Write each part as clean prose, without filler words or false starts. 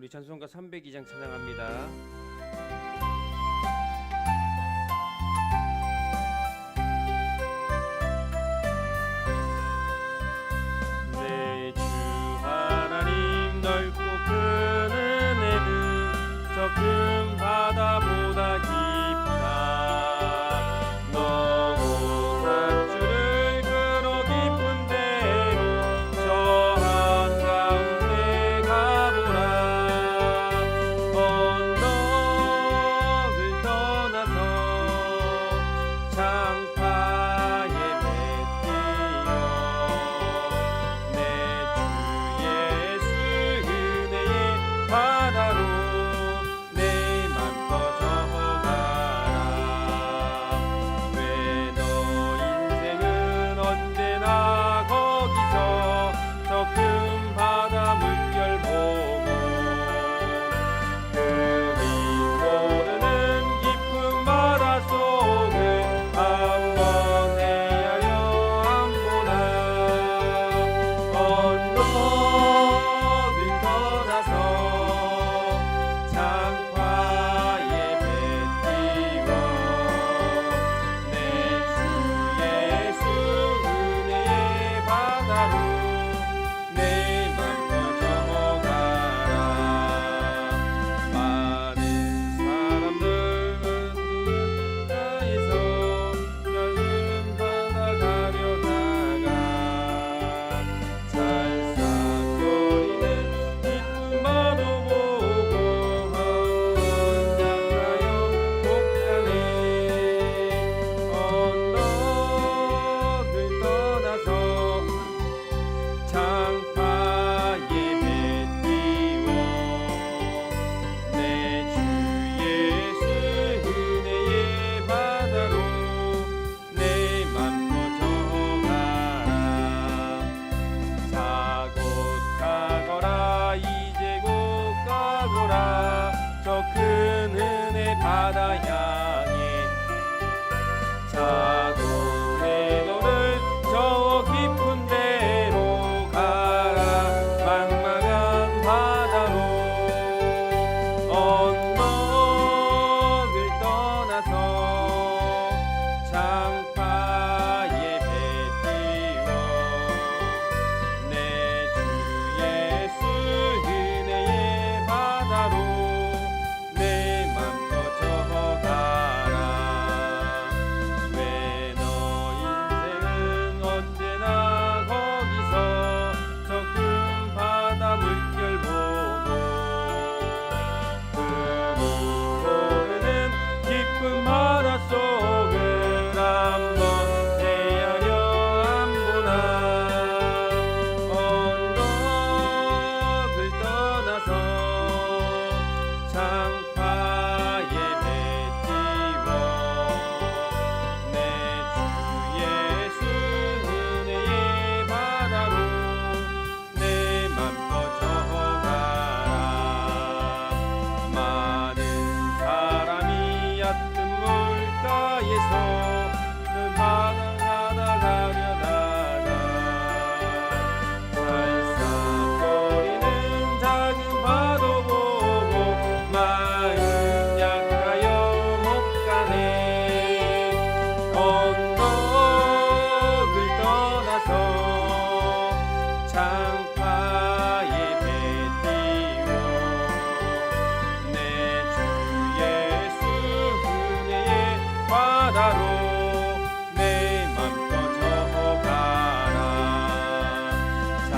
우리 찬송가 302장 찬양합니다. 내 주 하나님 넓고 큰 은혜는 저 큰 바다보다 깊다. 너무 산주를 그로 깊은 데로 저 한가운데 가보라. 언덕을 떠나서 장파에 뱉으며 내 주 예수 은혜의 바다로 내 맘 꺼져가라. 왜 너 인생은 언제나 거기서 저 큰 바다 물결 보고 그리 모르는 깊은 바다 속을 한번 헤아려 안보라. 언덕을 떠나서 장파에 뱉으며 내 주 예수 은혜의 바다로 내 맘 꺼져가라. 많은 사람들은 나에서 얇은 바다 가려다가 찰싹거리는 깊은 바다 보고 혼자가요 못 가네. 언덕을 떠나서 장파에 뱉으며 내 주 예수 은혜의 바다로 내 맘 꺼져가라. 자 곧 가거라 이제 곧 가거라 저 큰 은혜 바다 향해. 자 곧 내 너를 저 깊은 데로 가라. 망망한 바다로 언덕을 떠나서 장파에 뱉으며 내 주 예수 은혜의 바다로 내 맘 꺼져가라. 왜 너 인생은 언제나 거기서 저 큰 바다 물결 보고 그리 모르는 깊은 바다 속을 한번 헤아려 안보나. 언덕을 떠나서 장파에 뱉으며 내 주 예수 은혜의 바다로 내 맘 꺼져가라. 많은 사람이 얕은 물가에서 그 바다 가려다가 찰싹거리는 작은 파도 보고 마음 약하여 못 가네. 언덕을 떠나서 장파에 뱉으며 내 주 예수 은혜의 바다로 내 맘 꺼져가라. 자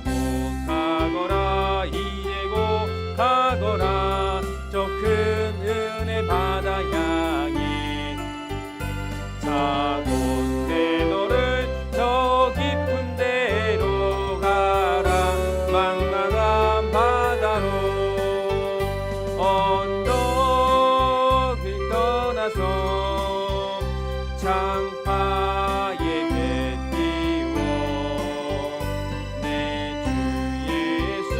곧 가거라 이제 곧 가거라 저 큰 은혜 바다 향해. 자 곧 내 너를 저 깊은 데로 가라. 망망한 바다로 언덕을 떠나서 장파에 뱉으며 내 주 예수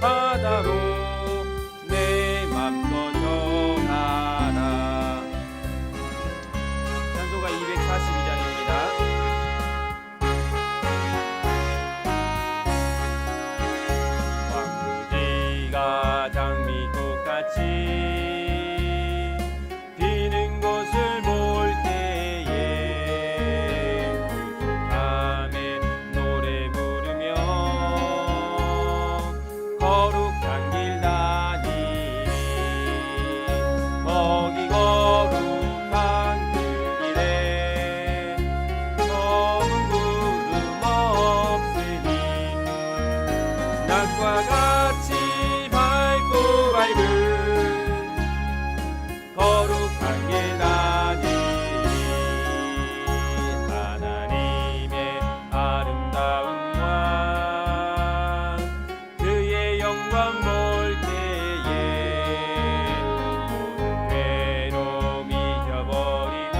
바다로 내 맘 꺼져가라. 찬송가 242장입니다. 낮과 같이 밝고 밝은 거룩한 길 다니리. 하나님의 아름다운 왕 그의 영광 볼 때에 모든 괴로움 잊어버리고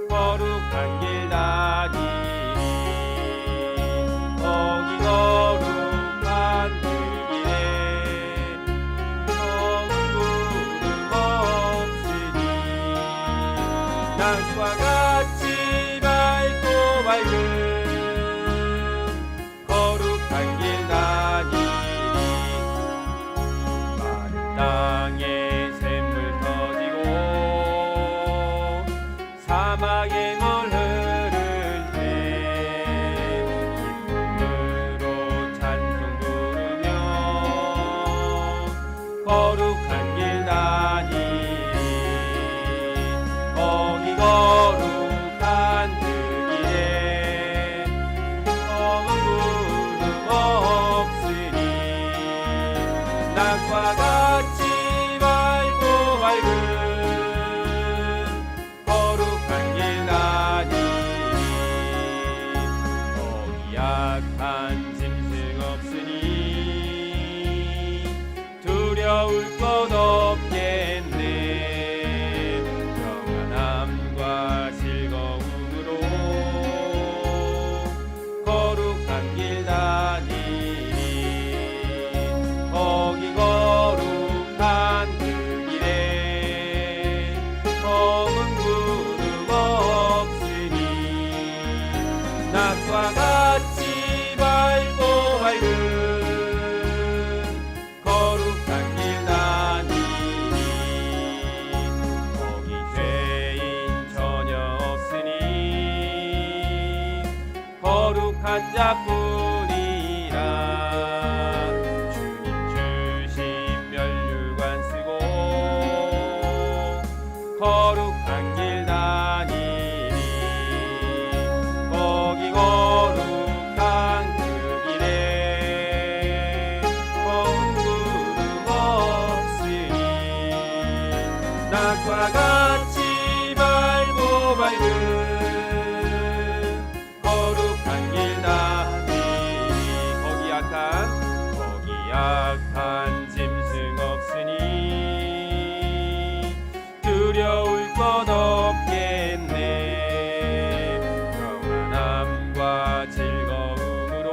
거룩한 길 다니리. 거기 거룩한 그 길에 구름 없으니 낮과 같이 밝고 밝은 거룩한 길 다니리. 마른 땅에 샘물 터지고 사막에 물 흐를 때 기쁨으로 찬송 부르며 거룩한 길 다니리. 거기 거룩한 그 길에 검은 구름 없으니 낮과 같이 밝고 밝은 거룩한 길 다니리. 거기 약한 짐승 없으니 두려울 것 없겠네. 평안함과 즐거움으로 거룩한 길 다니리. 거기 거룩한 그 길에 검은 구름 없으니 낮과 같이 밝고 밝은 거룩한 길 다니리. 거기 죄인 전혀 없으니 거룩한 자뿐이라. 주님 주신 면류관 쓰고 거룩한 길 다니리. 거기 거룩한 그 길에 검은 구름 없으니 낮과 같이 밝고 밝은 거룩한 길 다니리. 거기 약한 짐승 없으니 두려울 것 없겠네. 평안함과 즐거움으로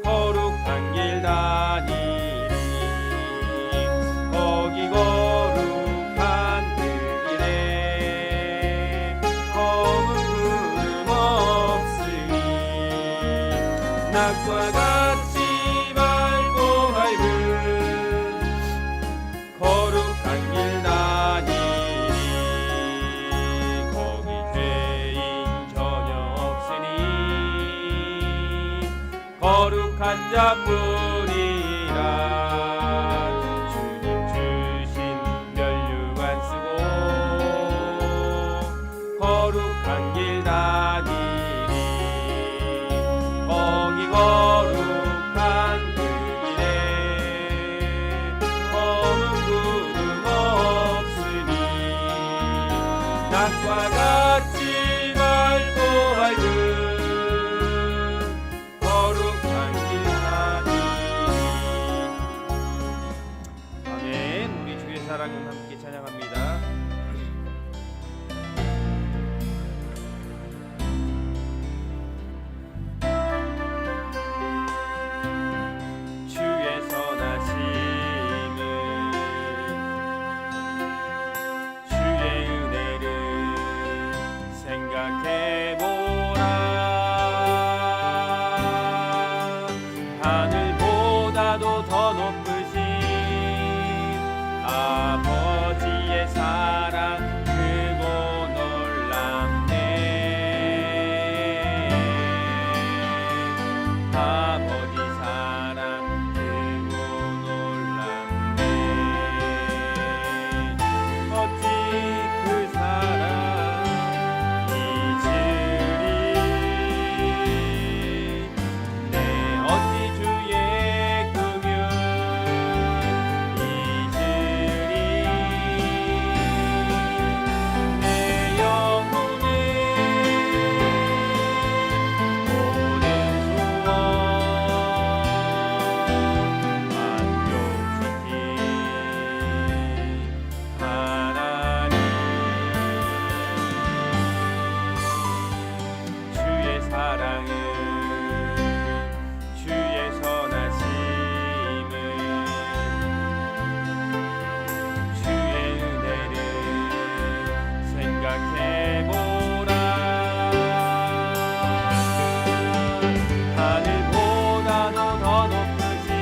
거룩한 길 다니리. 거기 거룩한 그 길에 검은 구름 없으니 낮과 같이 밝고 밝은 거룩한 길 다니리. 거기 죄인 전혀 없으니 거룩한 자뿐이라. 주님 주신 면류관 쓰고 거룩한 길 다니리. 거기 거룩한 그 길에 검은 구름 없으니 낮과 같이 밝고 밝은 거룩한 길 다니리. 아멘. 우리 주의 사랑은 함께 찬양합니다. 주의 선하심을 주의 은혜를 생각해보라. 하늘보다도 더 높으신 아버지의 사랑 크고 놀랍네. 아버지 사랑 크고 놀랍네. 어찌 그 사랑 잊으리. 사랑은 주의 선하심을 주의 은혜를 생각해보라. 하늘보다도 더 높으신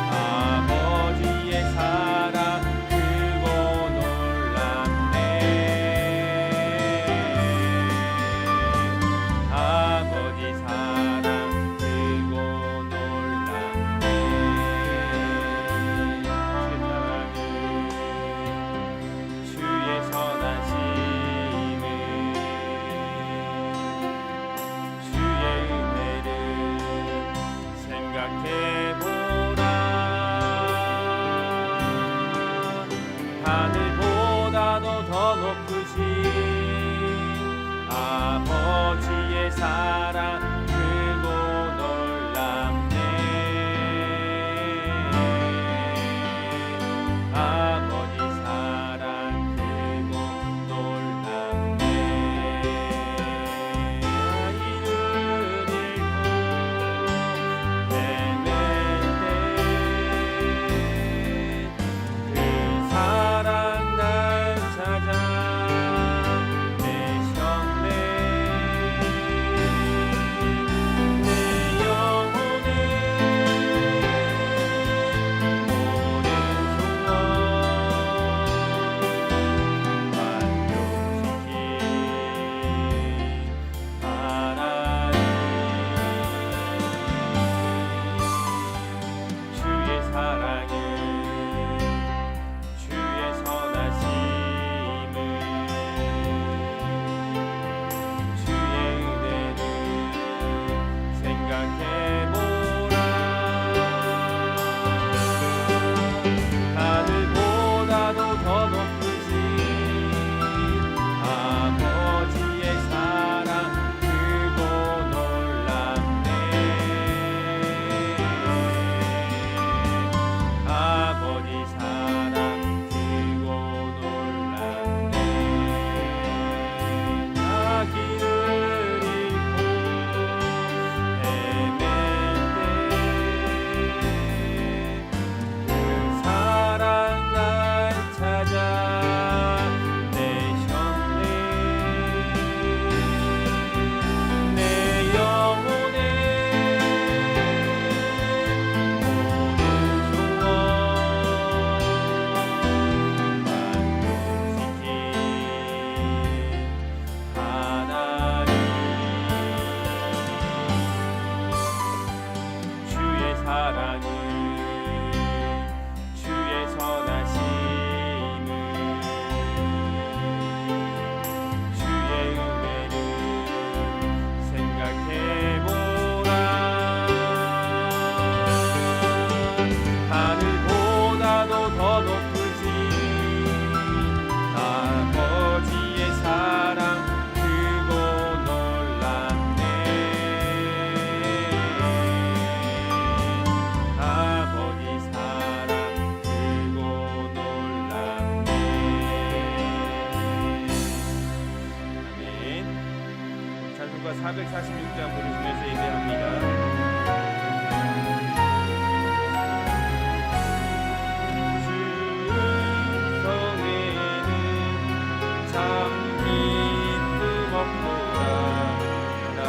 아버지의 사랑 크고 놀랍네. 아버지 사랑 크고 놀랍네. 주의 선하심을 주의 은혜를 생각해보라. 하늘보다도 더 높으신 아버지의 사랑 크고 놀랍네. 아버지 사랑 크고 놀랍네. 이를 잃고 헤맬 때 그 사랑 날 찾아 내셨네. 내 영혼을 오랜 동안 만족시킨 하나님, 주의 사랑은 주의 선하심을 주의 은혜를 생각해보라. 하늘보다도 더 높으신 아버지의 사랑 크고 놀랍네. 아버지 사랑 크고 놀랍네. 나 길을 잃고 헤맬 때 그 사랑 날 찾아 내셨네. 내 영혼의 모든 소원 만족시킨 하나님, 주의 사랑은 주의 선하심을 주의 은혜를 생각해보라. 하늘보다도 더 높으신 아버지의 사랑 크고 놀랍네. 아버지 사랑 크고 놀랍네. 아멘. 찬송가 446장 부르시면서 예배합니다. 주 성에는 참 기쁨 없도다. 날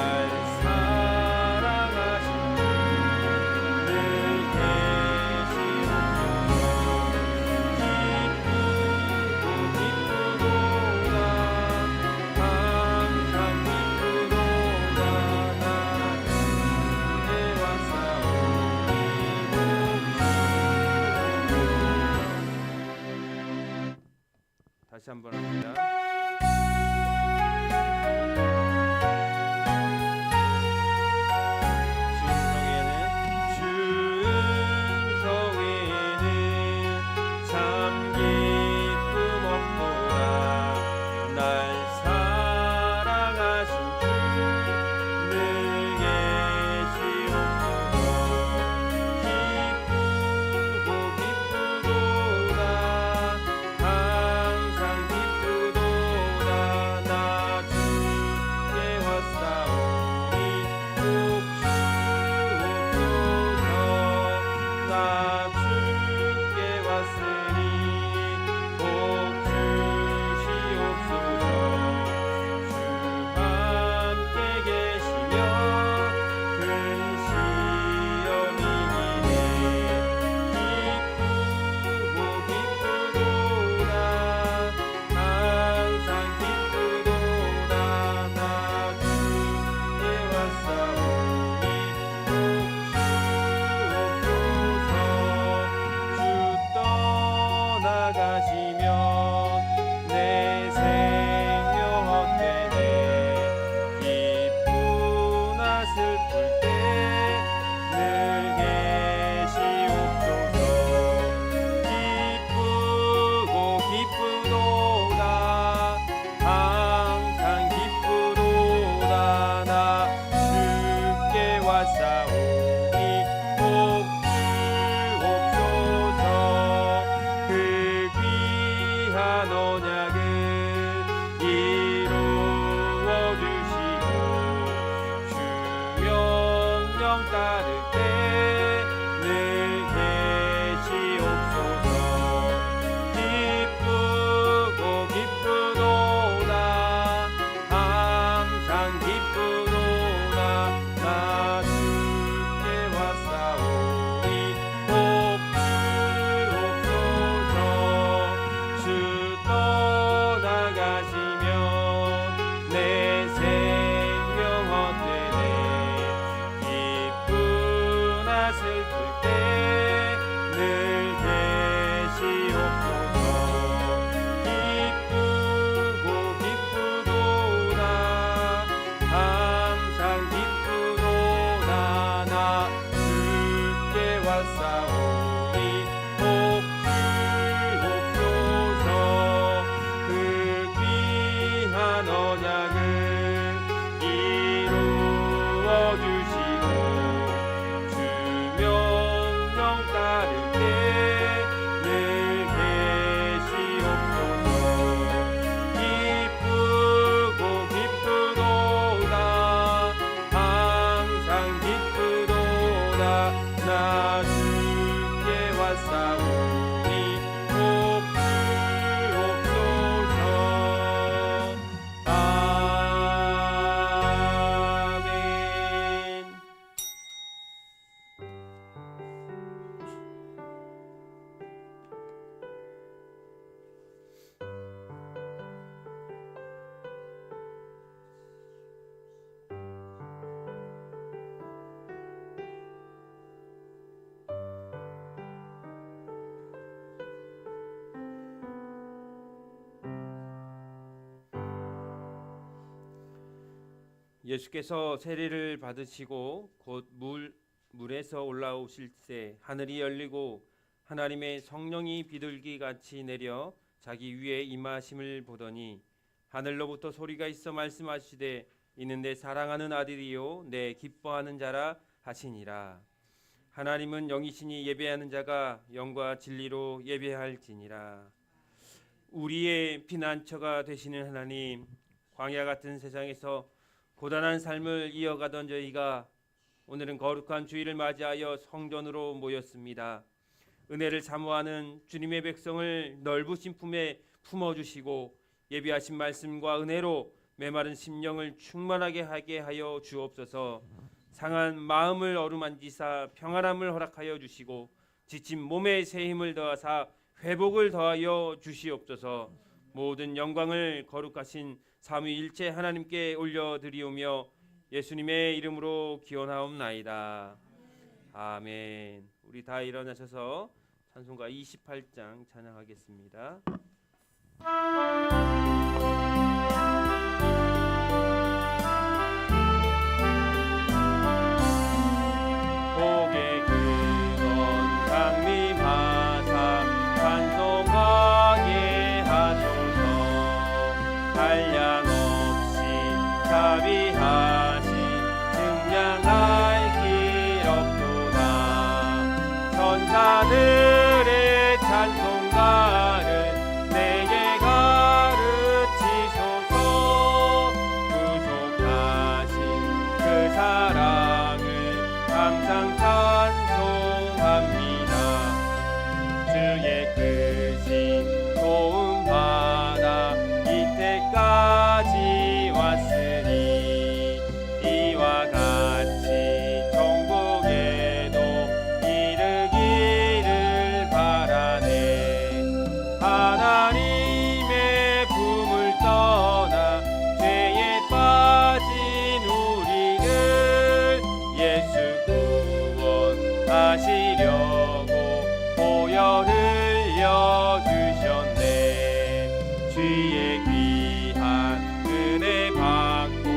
사랑하신 주 늘 계시옵소서. 기쁘고 기쁘도다. 항상 기쁘도다. 나는 내와 싸우리는 다시 한번 합니다. 주성에는 참 기쁨 없도다. 날 사랑하신 주 늘 계시옵소서. 기쁘고 기쁘도다. 항상 기쁘도다. 예수께서 세례를 받으시고 곧 물에서 올라오실 때 하늘이 열리고 하나님의 성령이 비둘기 같이 내려 자기 위에 임하심을 보더니 하늘로부터 소리가 있어 말씀하시되 이는 내 사랑하는 아들이요 내 기뻐하는 자라 하시니라. 하나님은 영이시니 예배하는 자가 영과 진리로 예배할지니라. 우리의 피난처가 되시는 하나님, 광야 같은 세상에서 고단한 삶을 이어가던 저희가 오늘은 거룩한 주일을 맞이하여 성전으로 모였습니다. 은혜를 사모하는 주님의 백성을 넓으신 품에 품어주시고 예비하신 말씀과 은혜로 메마른 심령을 충만하게 하게 하여 주옵소서. 상한 마음을 어루만지사 평안함을 허락하여 주시고 지친 몸에 새 힘을 더하사 회복을 더하여 주시옵소서. 모든 영광을 거룩하신 삼위일체 하나님께 올려드리오며 예수님의 이름으로 기원하옵나이다. 아멘. 우리 다 일어나셔서 찬송가 28장 찬양하겠습니다. 자비하신 증량할 길 없도다. 천사들의 찬송가를 내게 가르치소서. 구속하신 그 사랑을 항상 찬송합니다. 주의 크신 도움 받아 이때까지 왔으니 이와 같이 천국에도 이르기를 바라네. 하나님의 품을 떠나 죄에 빠진 우리를 예수 구원하시려고 보혈 흘려주셨네. 주의 귀한 은혜 받고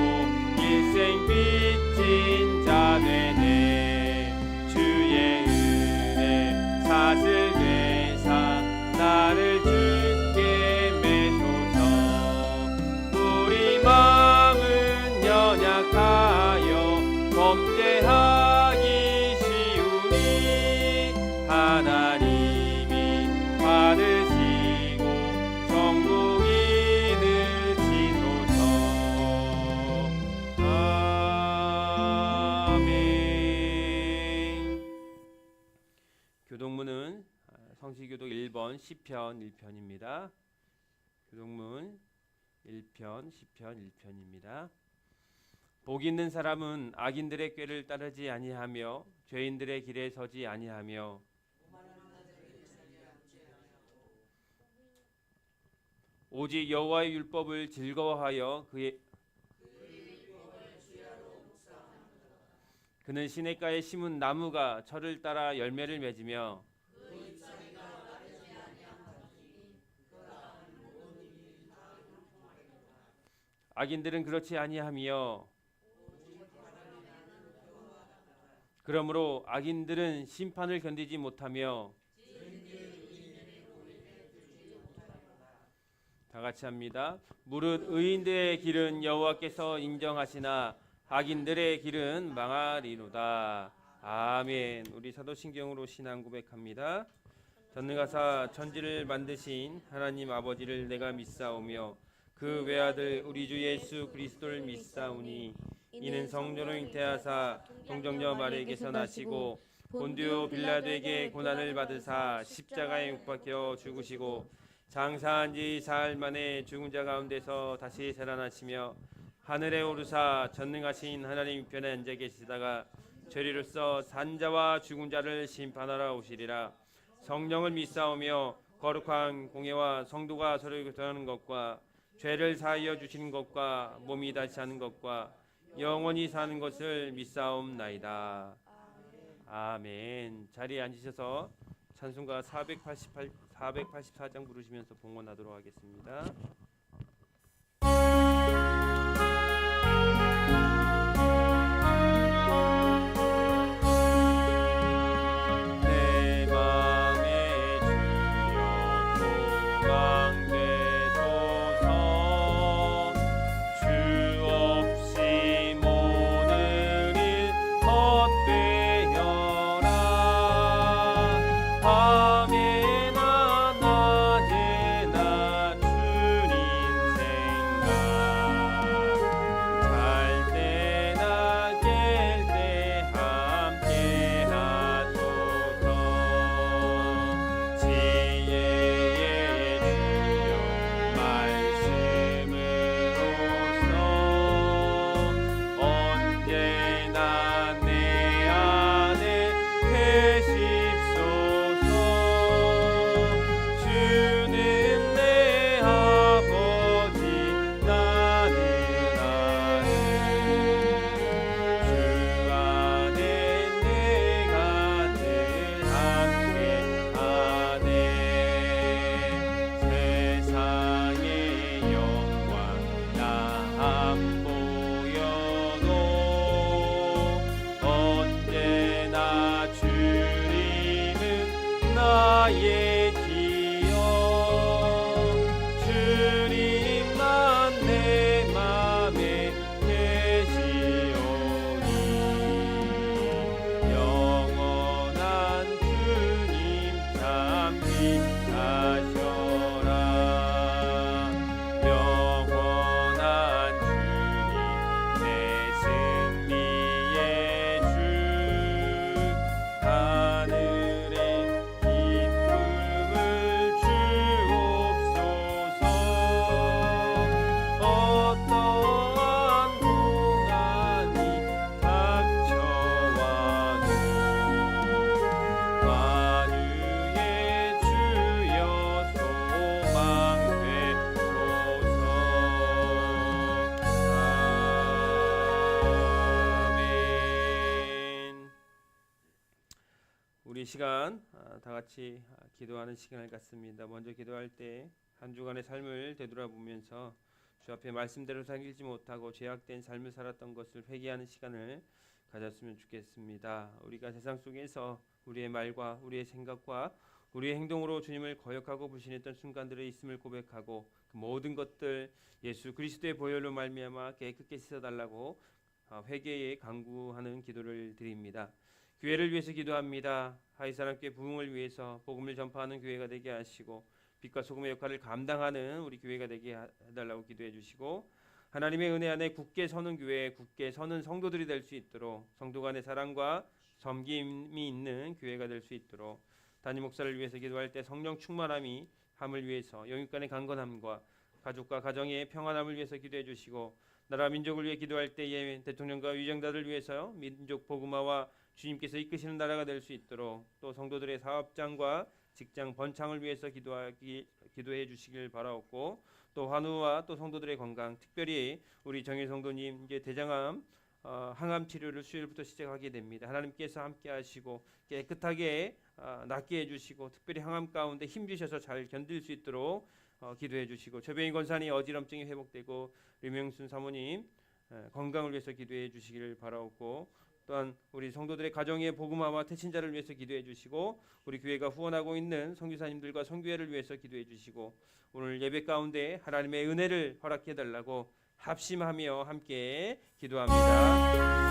일생 빚진 자 되네. 주의 은혜 사슬 되사 나를 주께 매소서. 우리 마음은 연약하여 범죄하기 쉬우니 하나님이 받으시고 정국이 되시소서. 아멘. 교동문은 성시교독 1번 시편 1편입니다. 교동문 1편 시편 1편입니다. 복 있는 사람은 악인들의 꾀를 따르지 아니하며 죄인들의 길에 서지 아니하며 오직 여호와의 율법을 즐거워하여 그는 시냇가에 심은 나무가 철을 따라 열매를 맺으며 악인들은 그렇지 아니하며 그러므로 악인들은 심판을 견디지 못하며 다 같이 합니다. 무릇 의인들의 길은 여호와께서 인정하시나 악인들의 길은 망하리로다. 아멘. 우리 사도신경으로 신앙 고백합니다. 전능하사 천지를 만드신 하나님 아버지를 내가 믿사오며 그 외아들 우리 주 예수 그리스도를 믿사오니 이는 성령으로 잉태하사 동정녀 마리아에게서 나시고 본디오 빌라도에게 고난을 받으사 십자가에 못 박혀 죽으시고 장사한 지 사흘 만에 죽은 자 가운데서 다시 살아나시며 하늘에 오르사 전능하신 하나님 우편에 앉아 계시다가 죄리로서 산자와 죽은 자를 심판하러 오시리라. 성령을 믿사오며 거룩한 공예와 성도가 서로 교통하는 것과 죄를 사하여 주시는 것과 몸이 다시 사는 것과 영원히 사는 것을 믿사옵나이다. 아멘. 자리에 앉으셔서 찬송가 484장 부르시면서 봉헌하도록 하겠습니다. 우리 시간 다 같이 기도하는 시간을 갖습니다. 먼저 기도할 때 한 주간의 삶을 되돌아보면서 주 앞에 말씀대로 살지 못하고 죄악된 삶을 살았던 것을 회개하는 시간을 가졌으면 좋겠습니다. 우리가 세상 속에서 우리의 말과 우리의 생각과 우리의 행동으로 주님을 거역하고 불신했던 순간들에 있음을 고백하고 그 모든 것들 예수 그리스도의 보혈로 말미암아 깨끗게 씻어달라고 회개에 간구하는 기도를 드립니다. 교회를 위해서 기도합니다. 하이사람교회 부흥을 위해서 복음을 전파하는 교회가 되게 하시고 빛과 소금의 역할을 감당하는 우리 교회가 되게 해달라고 기도해 주시고 하나님의 은혜 안에 굳게 서는 교회, 굳게 서는 성도들이 될 수 있도록 성도 간의 사랑과 섬김이 있는 교회가 될 수 있도록 담임 목사를 위해서 기도할 때 성령 충만함이 함을 위해서 영육 간의 강건함과 가족과 가정의 평안함을 위해서 기도해 주시고 나라 민족을 위해 기도할 때에 대통령과 위정자들을 위해서요 민족 복음화와 주님께서 이끄시는 나라가 될 수 있도록 또 성도들의 사업장과 직장 번창을 위해서 기도해 주시길 바라옵고 또 환우와 또 성도들의 건강 특별히 우리 정일 성도님 이제 대장암 항암 치료를 수요일부터 시작하게 됩니다. 하나님께서 함께 하시고 깨끗하게 낫게 해주시고 특별히 항암 가운데 힘 주셔서 잘 견딜 수 있도록 기도해 주시고 최병희 권사님 어지럼증이 회복되고 류명순 사모님 건강을 위해서 기도해 주시기를 바라옵고 또한 우리 성도들의 가정의 복음화와 태신자를 위해서 기도해 주시고 우리 교회가 후원하고 있는 선교사님들과 선교회를 위해서 기도해 주시고 오늘 예배 가운데 하나님의 은혜를 허락해 달라고 합심하며 함께 기도합니다.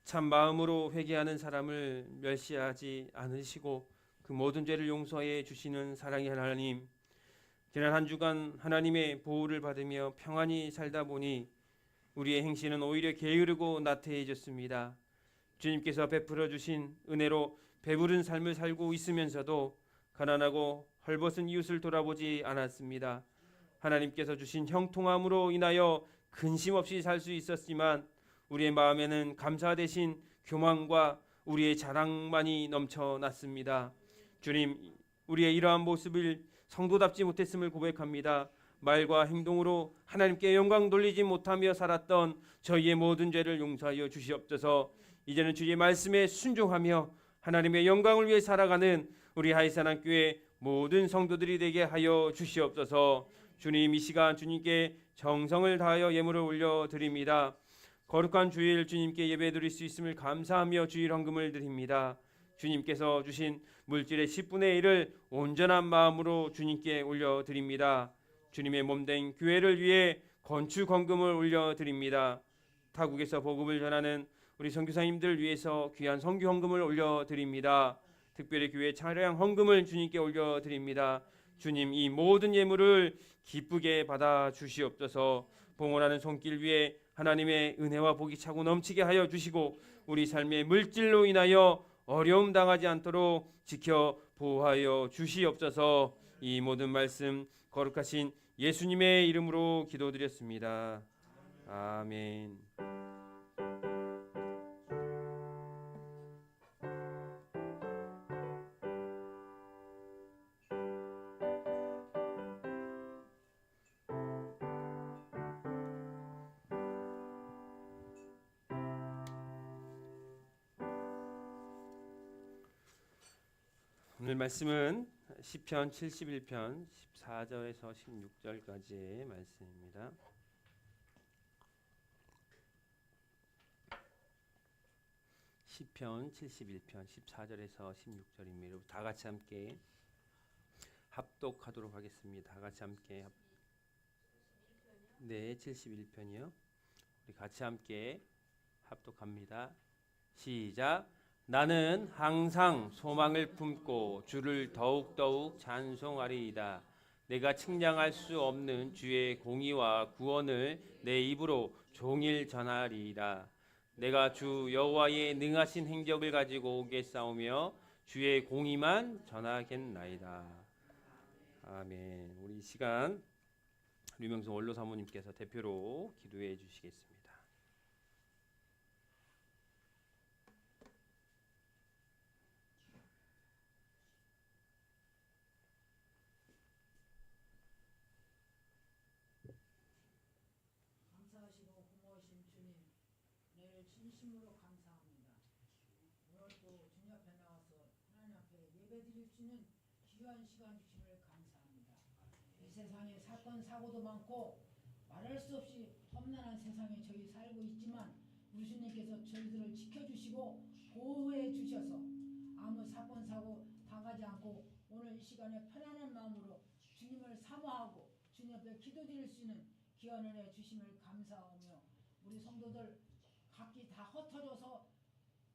참 마음으로 회개하는 사람을 멸시하지 않으시고 그 모든 죄를 용서해 주시는 사랑의 하나님, 지난 한 주간 하나님의 보호를 받으며 평안히 살다 보니 우리의 행실은 오히려 게으르고 나태해졌습니다. 주님께서 베풀어 주신 은혜로 배부른 삶을 살고 있으면서도 가난하고 헐벗은 이웃을 돌아보지 않았습니다. 하나님께서 주신 형통함으로 인하여 근심 없이 살 수 있었지만 우리의 마음에는 감사 대신 교만과 우리의 자랑만이 넘쳐났습니다. 주님, 우리의 이러한 모습을 성도답지 못했음을 고백합니다. 말과 행동으로 하나님께 영광 돌리지 못하며 살았던 저희의 모든 죄를 용서하여 주시옵소서. 이제는 주의 말씀에 순종하며 하나님의 영광을 위해 살아가는 우리 하이사랑교회 모든 성도들이 되게 하여 주시옵소서. 주님, 이 시간 주님께 정성을 다하여 예물을 올려드립니다. 거룩한 주일 주님께 예배드릴 수 있음을 감사하며 주일 헌금을 드립니다. 주님께서 주신 물질의 10분의 1을 온전한 마음으로 주님께 올려드립니다. 주님의 몸된 교회를 위해 건축 헌금을 올려드립니다. 타국에서 복음을 전하는 우리 선교사님들 위해서 귀한 선교 헌금을 올려드립니다. 특별히 교회 차량 헌금을 주님께 올려드립니다. 주님, 이 모든 예물을 기쁘게 받아 주시옵소서. 봉헌하는 손길 위에 하나님의 은혜와 복이 차고 넘치게 하여 주시고 우리 삶의 물질로 인하여 어려움 당하지 않도록 지켜 보호하여 주시옵소서. 이 모든 말씀 거룩하신 예수님의 이름으로 기도드렸습니다. 아멘. 오늘 말씀은 시편 71편 14절에서 16절까지의 말씀입니다. 시편 71편 14절에서 16절입니다. 다 같이 함께 합독하도록 하겠습니다. 다 같이 함께 네, 71편이요. 우리 같이 함께 합독합니다. 시작. 나는 항상 소망을 품고 주를 더욱더욱 찬송하리이다. 내가 측량할 수 없는 주의 공의와 구원을 내 입으로 종일 전하리이다. 내가 주 여호와의 능하신 행적을 가지고 오겠사오며 주의 공의만 전하겠나이다. 아멘. 우리 이 시간 류명수 원로 사모님께서 대표로 기도해 주시겠습니다. 감사하시고 고마우신 주님, 늘 진심으로 감사합니다. 오늘 또 주님 앞에 나와서 하나님 앞에 예배드릴 수 있는 귀한 시간 주심을 감사합니다. 이 세상에 사건 사고도 많고 말할 수 없이 험난한 세상에 저희 살고 있지만 우리 주님께서 저희들을 지켜주시고 보호해 주셔서 아무 사건 사고 당하지 않고 오늘 이 시간에 편안한 마음으로 주님을 사모하고 주님 앞에 기도드릴 수 있는 귀한 은혜 주심을 감사하며 우리 성도들 각기 다 흩어져서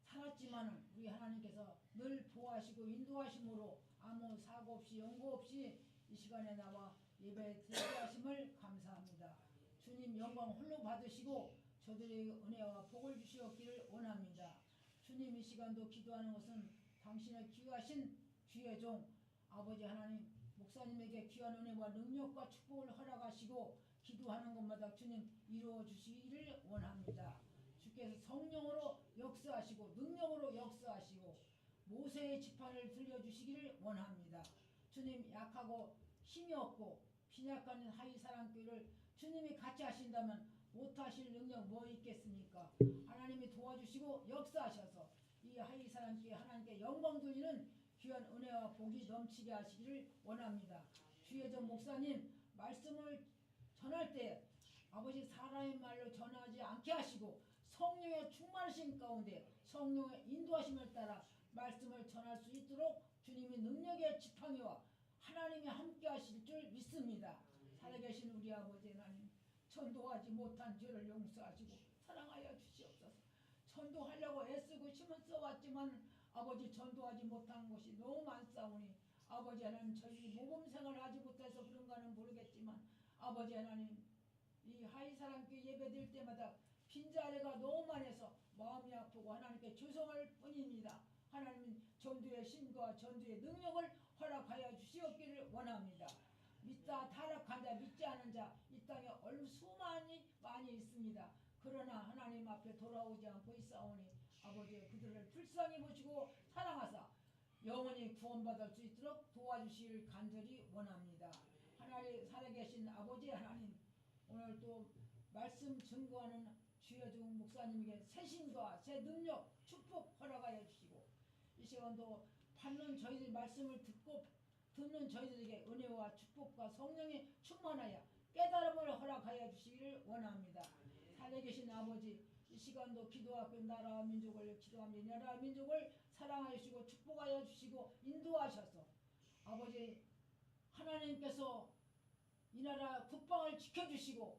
살았지만 우리 하나님께서 늘 보호하시고 인도하심으로 아무 사고 없이 연고 없이 이 시간에 나와 예배 드리게 하심을 감사합니다. 주님 영광 홀로 받으시고 저들에게 은혜와 복을 주시옵기를 원합니다. 주님 이 시간도 기도하는 것은 당신의 귀하신 주의 종 아버지 하나님 목사님에게 귀한 은혜와 능력과 축복을 허락하시고 기도하는 것마다 주님 이루어 주시기를 원합니다. 주께서 성령으로 역사하시고 능력으로 역사하시고 모세의 지팡이를 들려주시기를 원합니다. 주님 약하고 힘이 없고 빈약한 하이사랑교회를 주님이 같이 하신다면 못하실 능력 뭐 있겠습니까? 하나님이 도와주시고 역사하셔서 이 하이사랑교회 하나님께 영광 돌리는 귀한 은혜와 복이 넘치게 하시기를 원합니다. 주의 전 목사님 말씀을 전할 때 아버지 사람의 말로 전하지 않게 하시고 성령의 충만하신 가운데 성령의 인도하심을 따라 말씀을 전할 수 있도록 주님의 능력의 지팡이와 하나님이 함께 하실 줄 믿습니다. 살아계신 우리 아버지 하나님 전도하지 못한 죄를 용서하시고 사랑하여 주시옵소서. 전도하려고 애쓰고 힘을 써왔지만 아버지 전도하지 못한 것이 너무 많사오니 아버지 하나님 저희 모범생활을 하지 못해서 그런가는 모르겠지만 아버지 하나님 이 하이사랑교회 예배드릴 때마다 빈자리가 너무 많아서 마음이 아프고 하나님께 죄송할 뿐입니다. 하나님 전도의 신과 전도의 능력을 허락하여 주시옵기를 원합니다. 믿다 타락한 자 믿지 않은 자 이 땅에 수많이 많이 있습니다. 그러나 하나님 앞에 돌아오지 않고 있사오니 아버지 그들을 불쌍히 보시고 사랑하사 영원히 구원받을 수 있도록 도와주시길 간절히 원합니다. 하나님 살아계신 아버지 하나님 오늘 또 말씀 증거하는 주여중 목사님에게 새 신과 새 능력 축복 허락하여 주시고 이 시간도 받는 저희들 말씀을 듣는 저희들에게 은혜와 축복과 성령이 충만하여 깨달음을 허락하여 주시기를 원합니다. 살아계신 아버지 이 시간도 기도하고 나라와 민족을 기도하며 나라와 민족을 사랑하여 주시고 축복하여 주시고 인도하셔서 아버지 하나님께서 이 나라 국방을 지켜주시고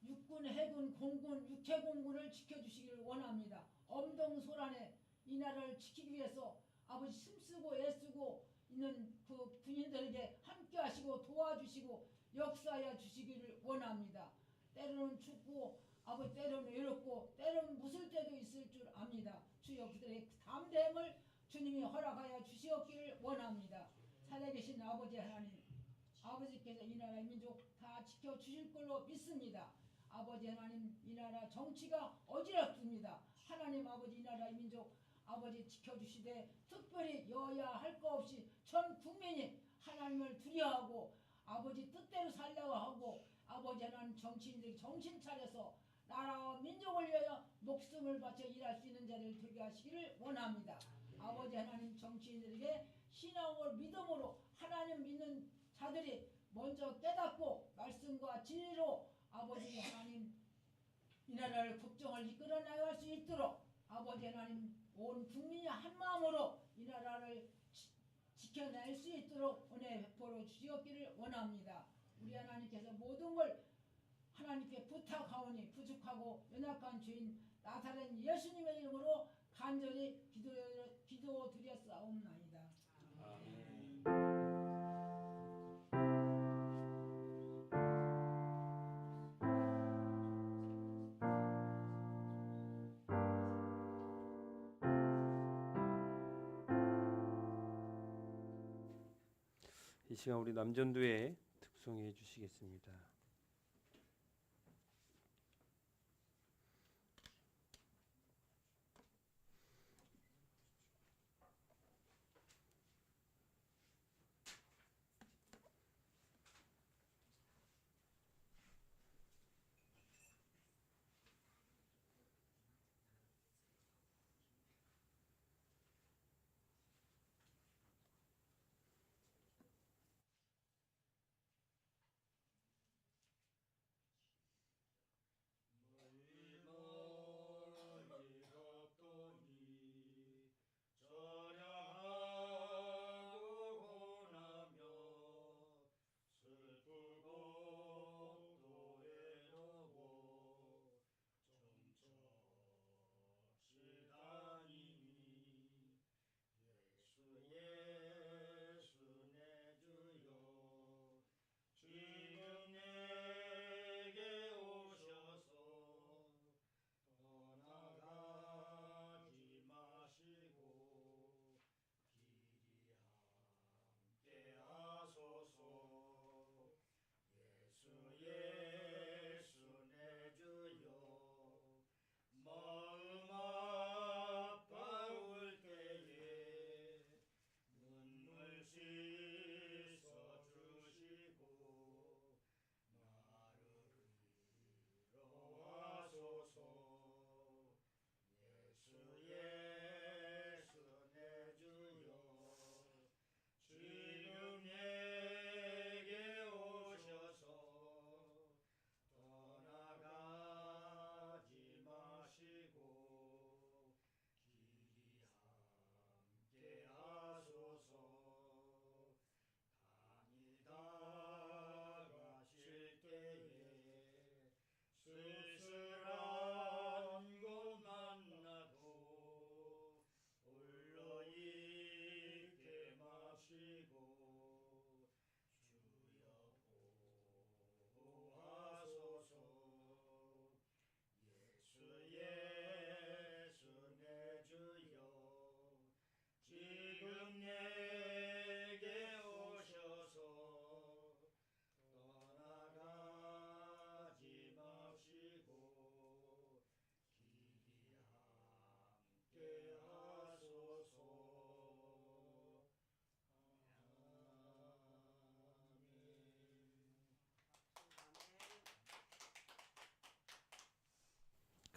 육군, 해군, 공군, 육해공군을 지켜주시기를 원합니다. 엄동소란에 이 나라를 지키기 위해서 아버지 힘쓰고 애쓰고 있는 그 군인들에게 함께 하시고 도와주시고 역사하여 주시기를 원합니다. 때로는 춥고 아버지 때로는 외롭고 때로는 무술 때도 있을 줄 압니다. 주여 그들의 담대함을 주님이 허락하여 주시옵기를 원합니다. 살아계신 아버지 하나님 아버지께서 이 나라의 민족 다 지켜주실 걸로 믿습니다. 아버지 하나님 이 나라 정치가 어지럽습니다. 하나님 아버지 이 나라의 민족 아버지 지켜주시되 특별히 여야 할 거 없이 전 국민이 하나님을 두려워하고 아버지 뜻대로 살려고 하고 아버지 하나님 정치인들이 정신 차려서 나라와 민족을 위하여 목숨을 바쳐 일할 수 있는 자를 되게 하시기를 원합니다. 아버지 하나님 정치인들에게 신앙으로 믿음으로 하나님 믿는 자들이 먼저 깨닫고 말씀과 진리로 아버지 하나님 이 나라를 국정을 이끌어 나갈 수 있도록 아버지 하나님 온 국민이 한 마음으로 이 나라를 지켜낼 수 있도록 은혜 베풀어 주시옵기를 원합니다. 우리 하나님께서 모든 걸 하나님께 부탁하오니 부족하고 연약한 죄인 나사렛 예수님의 이름으로 간절히 기도드렸사옵나이다. 아멘. 이 시간 우리 남전도에 특송해 주시겠습니다.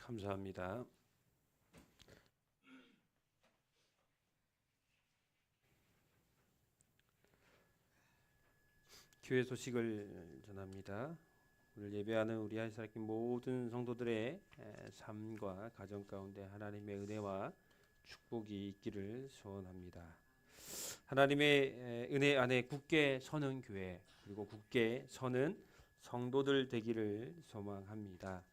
감사합니다. 교회 소식을 전합니다. 오늘 예배하는 우리 하이사랑교회 모든 성도들의 삶과 가정 가운데 하나님의 은혜와 축복이 있기를 소원합니다. 하나님의 은혜 안에 굳게 서는 교회, 그리고 굳게 서는 성도들 되기를 소망합니다.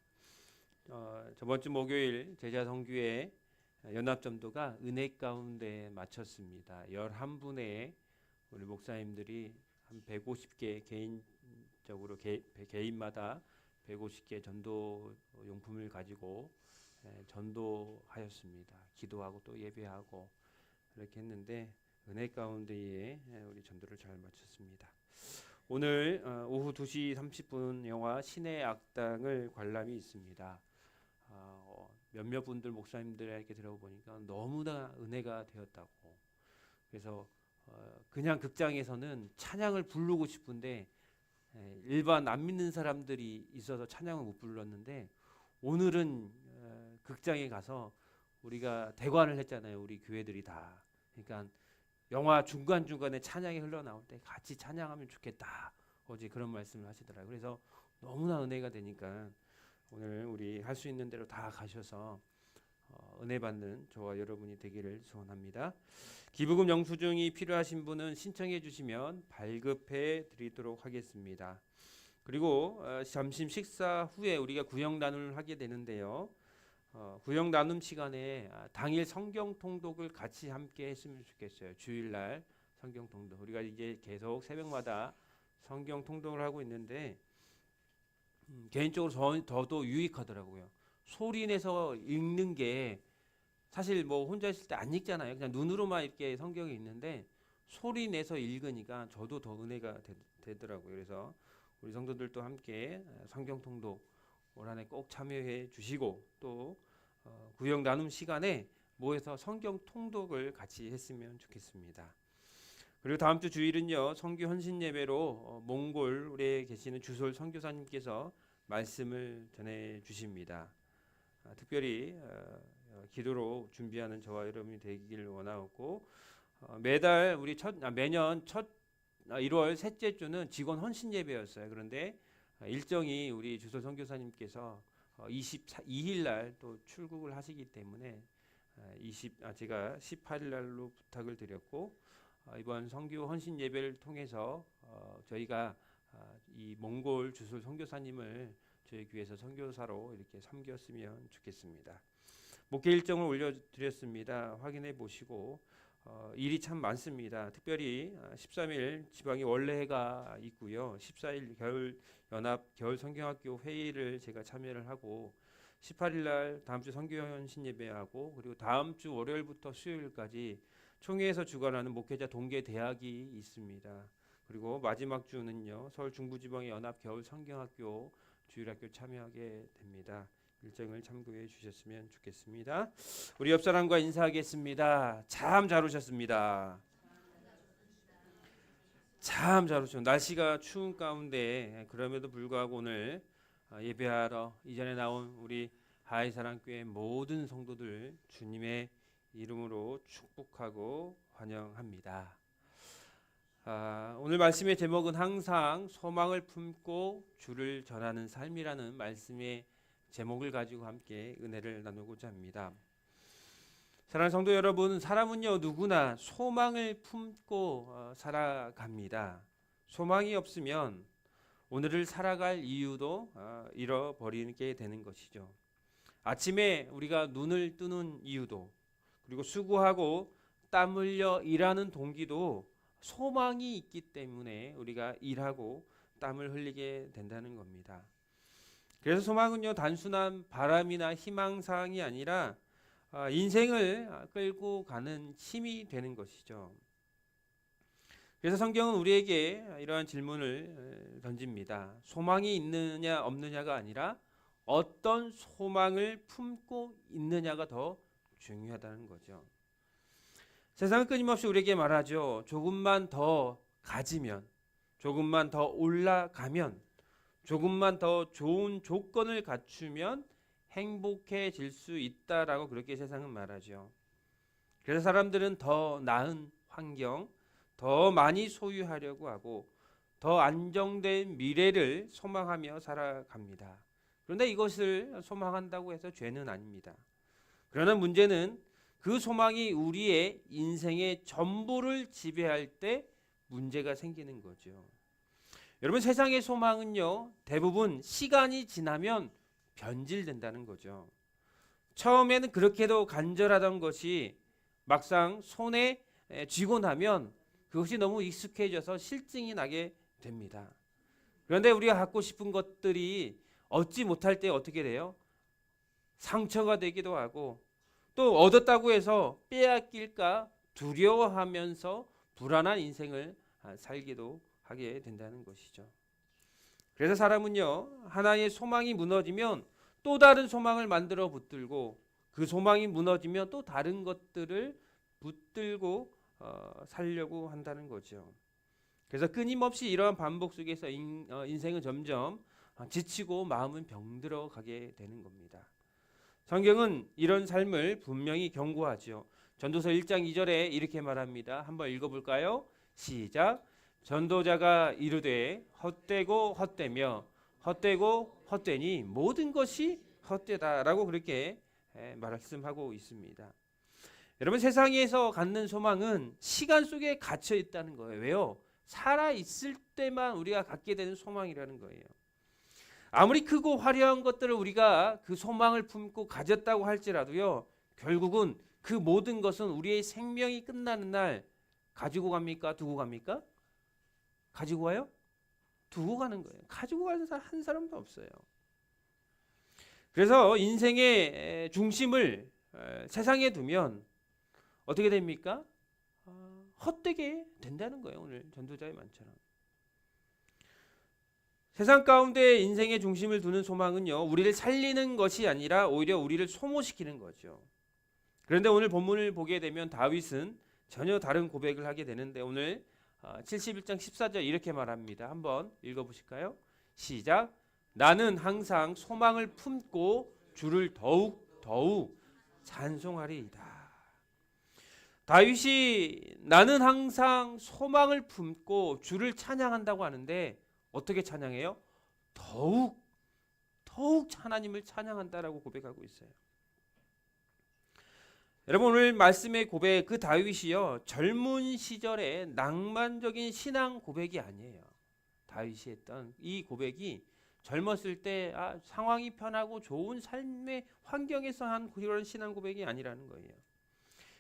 저번 주 목요일 제자성교회 연합전도가 은혜 가운데 마쳤습니다. 11분의 우리 목사님들이 한 150개 개인적으로 개인마다 150개 전도 용품을 가지고 전도하였습니다. 기도하고 또 예배하고 이렇게 했는데 은혜 가운데에 우리 전도를 잘 마쳤습니다. 오늘 오후 2시 30분 영화 신의 악당을 관람이 있습니다. 몇몇 분들 목사님들에게 들어보니까 너무나 은혜가 되었다고. 그래서 그냥 극장에서는 찬양을 부르고 싶은데 일반 안 믿는 사람들이 있어서 찬양을 못 불렀는데 오늘은 극장에 가서 우리가 대관을 했잖아요. 우리 교회들이 다. 그러니까 영화 중간중간에 찬양이 흘러나올 때 같이 찬양하면 좋겠다. 어제 그런 말씀을 하시더라고요. 그래서 너무나 은혜가 되니까 오늘 우리 할 수 있는 대로 다 가셔서 은혜 받는 저와 여러분이 되기를 소원합니다. 기부금 영수증이 필요하신 분은 신청해 주시면 발급해 드리도록 하겠습니다. 그리고 점심 식사 후에 우리가 구역 나눔을 하게 되는데요. 구역 나눔 시간에 당일 성경 통독을 같이 함께 했으면 좋겠어요. 주일날 성경 통독. 우리가 이제 계속 새벽마다 성경 통독을 하고 있는데 개인적으로 저도 유익하더라고요. 소리 내서 읽는 게 사실 뭐 혼자 있을 때 안 읽잖아요. 그냥 눈으로만 이렇게 성경이 있는데 소리 내서 읽으니까 저도 더 은혜가 되더라고요. 그래서 우리 성도들도 함께 성경 통독 올 한해 꼭 참여해 주시고 또 구역 나눔 시간에 모여서 성경 통독을 같이 했으면 좋겠습니다. 그리고 다음 주 주일은요 성교 헌신 예배로 몽골에 계시는 주솔 선교사님께서 말씀을 전해 주십니다. 특별히 기도로 준비하는 저와 여러분이 되기를 원하고 매달 우리 매년 첫 1월 셋째 주는 직원 헌신 예배였어요. 그런데 일정이 우리 주솔 선교사님께서 22일 날 또 출국을 하시기 때문에 제가 18일 날로 부탁을 드렸고 이번 성교 헌신 예배를 통해서 저희가 이 몽골 주솔 선교사님을 저희 교회에서 선교사로 이렇게 섬겼으면 좋겠습니다. 목회 일정을 올려드렸습니다. 확인해 보시고 일이 참 많습니다. 특별히 13일 지방에 원래회가 있고요. 14일 겨울 성경학교 회의를 제가 참여를 하고 18일 날 다음 주 성교헌신 예배하고 그리고 다음 주 월요일부터 수요일까지 총회에서 주관하는 목회자 동계 대학이 있습니다. 그리고 마지막 주는요 서울 중부지방의 연합 겨울 성경학교 주일학교 참여하게 됩니다. 일정을 참고해 주셨으면 좋겠습니다. 우리 옆 사람과 인사하겠습니다. 참 잘 오셨습니다. 참 잘 오셨습니다. 날씨가 추운 가운데 그럼에도 불구하고 오늘 예배하러 이전에 나온 우리 하이사랑교회 모든 성도들 주님의 이름으로 축복하고 환영합니다. 오늘 말씀의 제목은 항상 소망을 품고 주를 전하는 삶이라는 말씀의 제목을 가지고 함께 은혜를 나누고자 합니다. 사랑하는 성도 여러분, 사람은요 누구나 소망을 품고 살아갑니다. 소망이 없으면 오늘을 살아갈 이유도 잃어버리게 되는 것이죠. 아침에 우리가 눈을 뜨는 이유도 그리고 수고하고 땀 흘려 일하는 동기도 소망이 있기 때문에 우리가 일하고 땀을 흘리게 된다는 겁니다. 그래서 소망은요 단순한 바람이나 희망사항이 아니라 인생을 끌고 가는 힘이 되는 것이죠. 그래서 성경은 우리에게 이러한 질문을 던집니다. 소망이 있느냐 없느냐가 아니라 어떤 소망을 품고 있느냐가 더 중요하다는 거죠. 세상은 끊임없이 우리에게 말하죠. 조금만 더 가지면, 조금만 더 올라가면, 조금만 더 좋은 조건을 갖추면 행복해질 수 있다라고 그렇게 세상은 말하죠. 그래서 사람들은 더 나은 환경, 더 많이 소유하려고 하고 더 안정된 미래를 소망하며 살아갑니다. 그런데 이것을 소망한다고 해서 죄는 아닙니다. 그러나 문제는 그 소망이 우리의 인생의 전부를 지배할 때 문제가 생기는 거죠. 여러분, 세상의 소망은요, 대부분 시간이 지나면 변질된다는 거죠. 처음에는 그렇게도 간절하던 것이 막상 손에 쥐고 나면 그것이 너무 익숙해져서 실증이 나게 됩니다. 그런데 우리가 갖고 싶은 것들이 얻지 못할 때 어떻게 돼요? 상처가 되기도 하고 또 얻었다고 해서 빼앗길까 두려워하면서 불안한 인생을 살기도 하게 된다는 것이죠. 그래서 사람은요, 하나의 소망이 무너지면 또 다른 소망을 만들어 붙들고 그 소망이 무너지면 또 다른 것들을 붙들고 살려고 한다는 거죠. 그래서 끊임없이 이러한 반복 속에서 인생은 점점 지치고 마음은 병들어 가게 되는 겁니다. 성경은 이런 삶을 분명히 경고하죠. 전도서 1장 2절에 이렇게 말합니다. 한번 읽어볼까요? 시작. 전도자가 이르되 헛되고 헛되며 헛되고 헛되니 모든 것이 헛되다라고 그렇게 말씀하고 있습니다. 여러분, 세상에서 갖는 소망은 시간 속에 갇혀 있다는 거예요. 왜요? 살아 있을 때만 우리가 갖게 되는 소망이라는 거예요. 아무리 크고 화려한 것들을 우리가 그 소망을 품고 가졌다고 할지라도요, 결국은 그 모든 것은 우리의 생명이 끝나는 날 가지고 갑니까? 두고 갑니까? 가지고 가요? 두고 가는 거예요. 가지고 가는 사람 한 사람도 없어요. 그래서 인생의 중심을 세상에 두면 어떻게 됩니까? 헛되게 된다는 거예요. 오늘 전도자의 말처럼. 세상 가운데 인생의 중심을 두는 소망은요, 우리를 살리는 것이 아니라 오히려 우리를 소모시키는 거죠. 그런데 오늘 본문을 보게 되면 다윗은 전혀 다른 고백을 하게 되는데 오늘 71장 14절 이렇게 말합니다. 한번 읽어보실까요? 시작. 나는 항상 소망을 품고 주를 더욱 찬송하리이다. 다윗이 나는 항상 소망을 품고 주를 찬양한다고 하는데 어떻게 찬양해요? 더욱 하나님을 찬양한다라고 고백하고 있어요. 여러분, 오늘 말씀의 고백, 그 다윗이요, 젊은 시절에 낭만적인 신앙 고백이 아니에요. 다윗이 했던 이 고백이 젊었을 때 상황이 편하고 좋은 삶의 환경에서 한 그런 신앙 고백이 아니라는 거예요.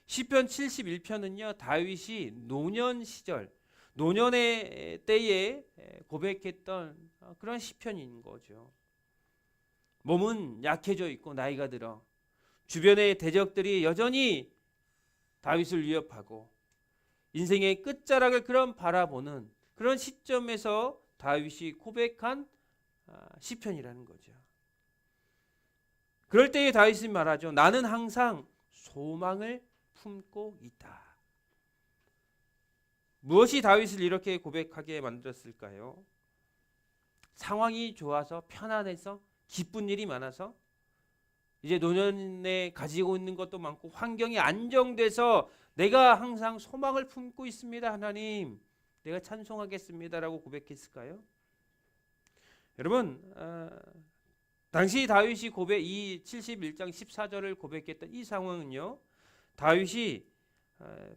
시편 71편은요, 다윗이 노년 시절, 노년의 때에 고백했던 그런 시편인 거죠. 몸은 약해져 있고 나이가 들어 주변의 대적들이 여전히 다윗을 위협하고 인생의 끝자락을 바라보는 그런 시점에서 다윗이 고백한 시편이라는 거죠. 그럴 때에 다윗이 말하죠. 나는 항상 소망을 품고 있다. 무엇이 다윗을 이렇게 고백하게 만들었을까요? 상황이 좋아서 편안해서 기쁜 일이 많아서 이제 노년에 가지고 있는 것도 많고 환경이 안정돼서 내가 항상 소망을 품고 있습니다. 하나님, 내가 찬송하겠습니다라고 고백했을까요? 여러분, 당시 다윗이 이 71장 14절을 고백했던 이 상황은요, 다윗이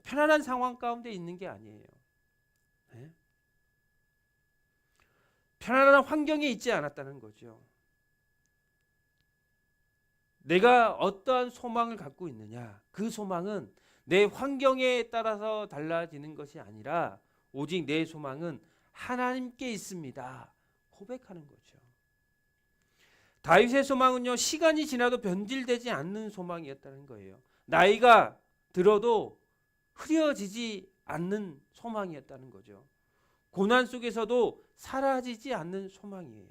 편안한 상황 가운데 있는 게 아니에요. 네? 편안한 환경에 있지 않았다는 거죠. 내가 어떠한 소망을 갖고 있느냐, 그 소망은 내 환경에 따라서 달라지는 것이 아니라 오직 내 소망은 하나님께 있습니다. 고백하는 거죠. 다윗의 소망은요, 시간이 지나도 변질되지 않는 소망이었다는 거예요. 나이가 들어도 흐려지지 않는 소망이었다는 거죠. 고난 속에서도 사라지지 않는 소망이에요.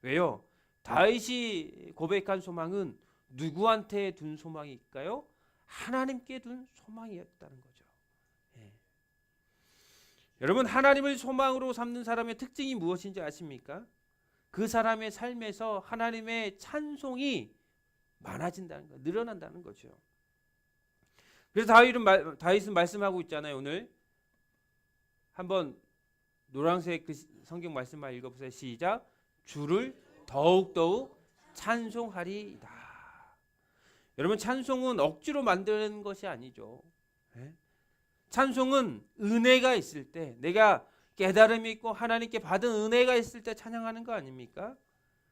왜요? 다윗이 고백한 소망은 누구한테 둔 소망일까요? 하나님께 둔 소망이었다는 거죠. 예. 여러분, 하나님을 소망으로 삼는 사람의 특징이 무엇인지 아십니까? 그 사람의 삶에서 하나님의 찬송이 많아진다는 거예요. 늘어난다는 거죠. 그래서 다윗은 말씀하고 있잖아요. 오늘 한번 노란색 그 성경 말씀만 읽어보세요. 시작. 주를 더욱더욱 찬송하리이다. 여러분, 찬송은 억지로 만드는 것이 아니죠. 찬송은 은혜가 있을 때, 내가 깨달음이 있고 하나님께 받은 은혜가 있을 때 찬양하는 거 아닙니까?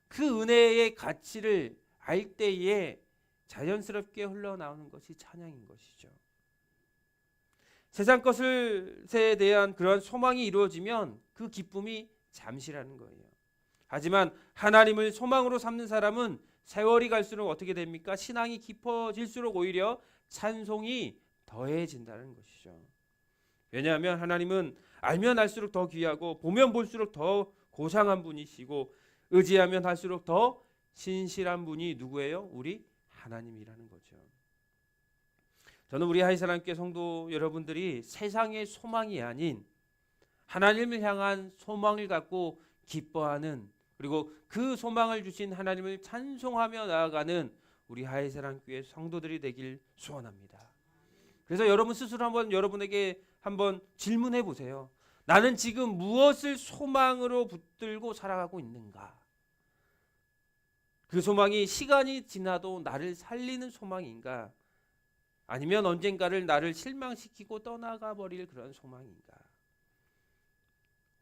그 은혜의 가치를 알 때에 자연스럽게 흘러나오는 것이 찬양인 것이죠. 세상 것에 대한 그런 소망이 이루어지면 그 기쁨이 잠시라는 거예요. 하지만 하나님을 소망으로 삼는 사람은 세월이 갈수록 어떻게 됩니까? 신앙이 깊어질수록 오히려 찬송이 더해진다는 것이죠. 왜냐하면 하나님은 알면 알수록 더 귀하고 보면 볼수록 더 고상한 분이시고 의지하면 할수록 더 신실한 분이 누구예요? 우리 하나님이라는 거죠. 저는 우리 하이사랑교회 성도 여러분들이 세상의 소망이 아닌 하나님을 향한 소망을 갖고 기뻐하는, 그리고 그 소망을 주신 하나님을 찬송하며 나아가는 우리 하이사랑교회 성도들이 되길 소원합니다. 그래서 여러분 스스로 한번 여러분에게 한번 질문해 보세요. 나는 지금 무엇을 소망으로 붙들고 살아가고 있는가? 그 소망이 시간이 지나도 나를 살리는 소망인가? 아니면 언젠가를 나를 실망시키고 떠나가 버릴 그런 소망인가?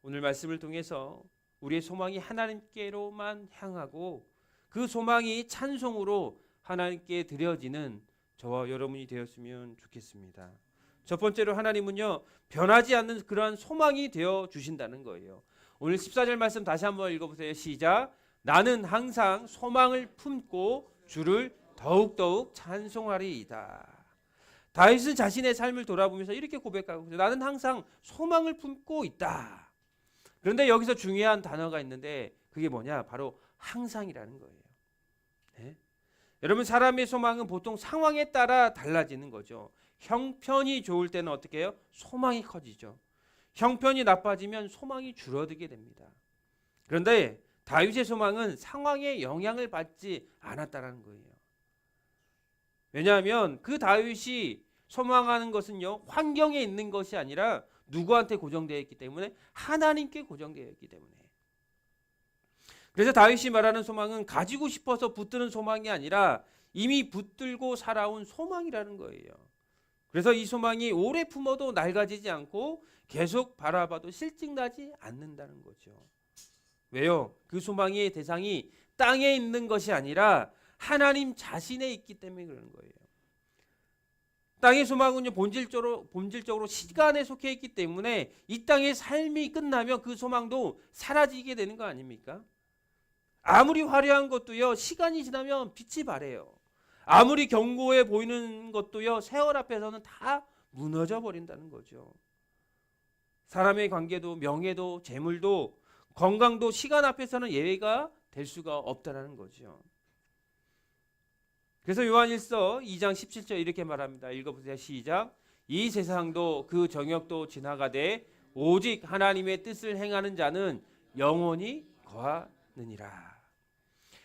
오늘 말씀을 통해서 우리의 소망이 하나님께로만 향하고 그 소망이 찬송으로 하나님께 드려지는 저와 여러분이 되었으면 좋겠습니다. 첫 번째로 하나님은요, 변하지 않는 그러한 소망이 되어 주신다는 거예요. 오늘 14절 말씀 다시 한번 읽어보세요. 시작. 나는 항상 소망을 품고 주를 더욱더욱 찬송하리이다. 다윗은 자신의 삶을 돌아보면서 이렇게 고백하고 있어요. 나는 항상 소망을 품고 있다. 그런데 여기서 중요한 단어가 있는데 그게 뭐냐? 바로 항상이라는 거예요. 네? 여러분, 사람의 소망은 보통 상황에 따라 달라지는 거죠. 형편이 좋을 때는 어떻게 해요? 소망이 커지죠. 형편이 나빠지면 소망이 줄어들게 됩니다. 그런데 다윗의 소망은 상황에 영향을 받지 않았다는 거예요. 왜냐하면 그 다윗이 소망하는 것은요, 환경에 있는 것이 아니라 누구한테 고정되어 있기 때문에 하나님께 고정되어 있기 때문에. 그래서 다윗이 말하는 소망은 가지고 싶어서 붙드는 소망이 아니라 이미 붙들고 살아온 소망이라는 거예요. 그래서 이 소망이 오래 품어도 낡아지지 않고 계속 바라봐도 실증나지 않는다는 거죠. 왜요? 그 소망의 대상이 땅에 있는 것이 아니라 하나님 자신에 있기 때문에 그러는 거예요. 땅의 소망은요, 본질적으로 시간에 속해 있기 때문에 이 땅의 삶이 끝나면 그 소망도 사라지게 되는 거 아닙니까? 아무리 화려한 것도요, 시간이 지나면 빛이 바래요. 아무리 견고해 보이는 것도요, 세월 앞에서는 다 무너져 버린다는 거죠. 사람의 관계도 명예도 재물도 건강도 시간 앞에서는 예외가 될 수가 없다는 거죠. 그래서 요한일서 2장 17절 이렇게 말합니다. 읽어보세요. 시작. 이 세상도 그 정욕도 지나가되 오직 하나님의 뜻을 행하는 자는 영원히 거하느니라.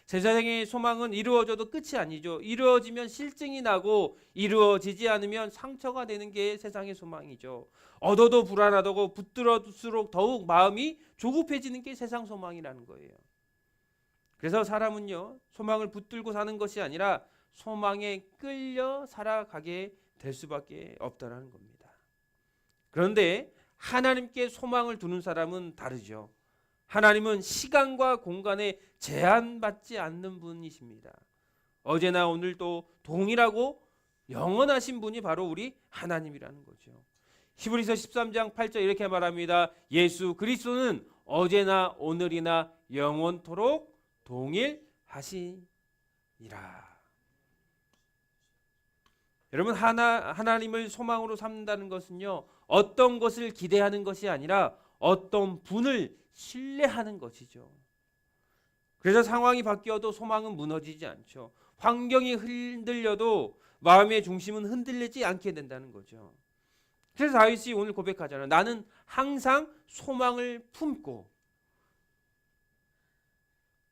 세상의 소망은 이루어져도 끝이 아니죠. 이루어지면 실증이 나고 이루어지지 않으면 상처가 되는 게 세상의 소망이죠. 얻어도 불안하다고 붙들어둘수록 더욱 마음이 조급해지는 게 세상 소망이라는 거예요. 그래서 사람은요, 소망을 붙들고 사는 것이 아니라 소망에 끌려 살아가게 될 수밖에 없다는 겁니다. 그런데 하나님께 소망을 두는 사람은 다르죠. 하나님은 시간과 공간에 제한받지 않는 분이십니다. 어제나 오늘도 동일하고 영원하신 분이 바로 우리 하나님이라는 거죠. 히브리서 13장 8절 이렇게 말합니다. 예수 그리스도는 어제나 오늘이나 영원토록 동일하시니라. 여러분, 하나님을 소망으로 삼는다는 것은요, 어떤 것을 기대하는 것이 아니라 어떤 분을 신뢰하는 것이죠. 그래서 상황이 바뀌어도 소망은 무너지지 않죠. 환경이 흔들려도 마음의 중심은 흔들리지 않게 된다는 거죠. 그래서 다윗이 오늘 고백하잖아요. 나는 항상 소망을 품고,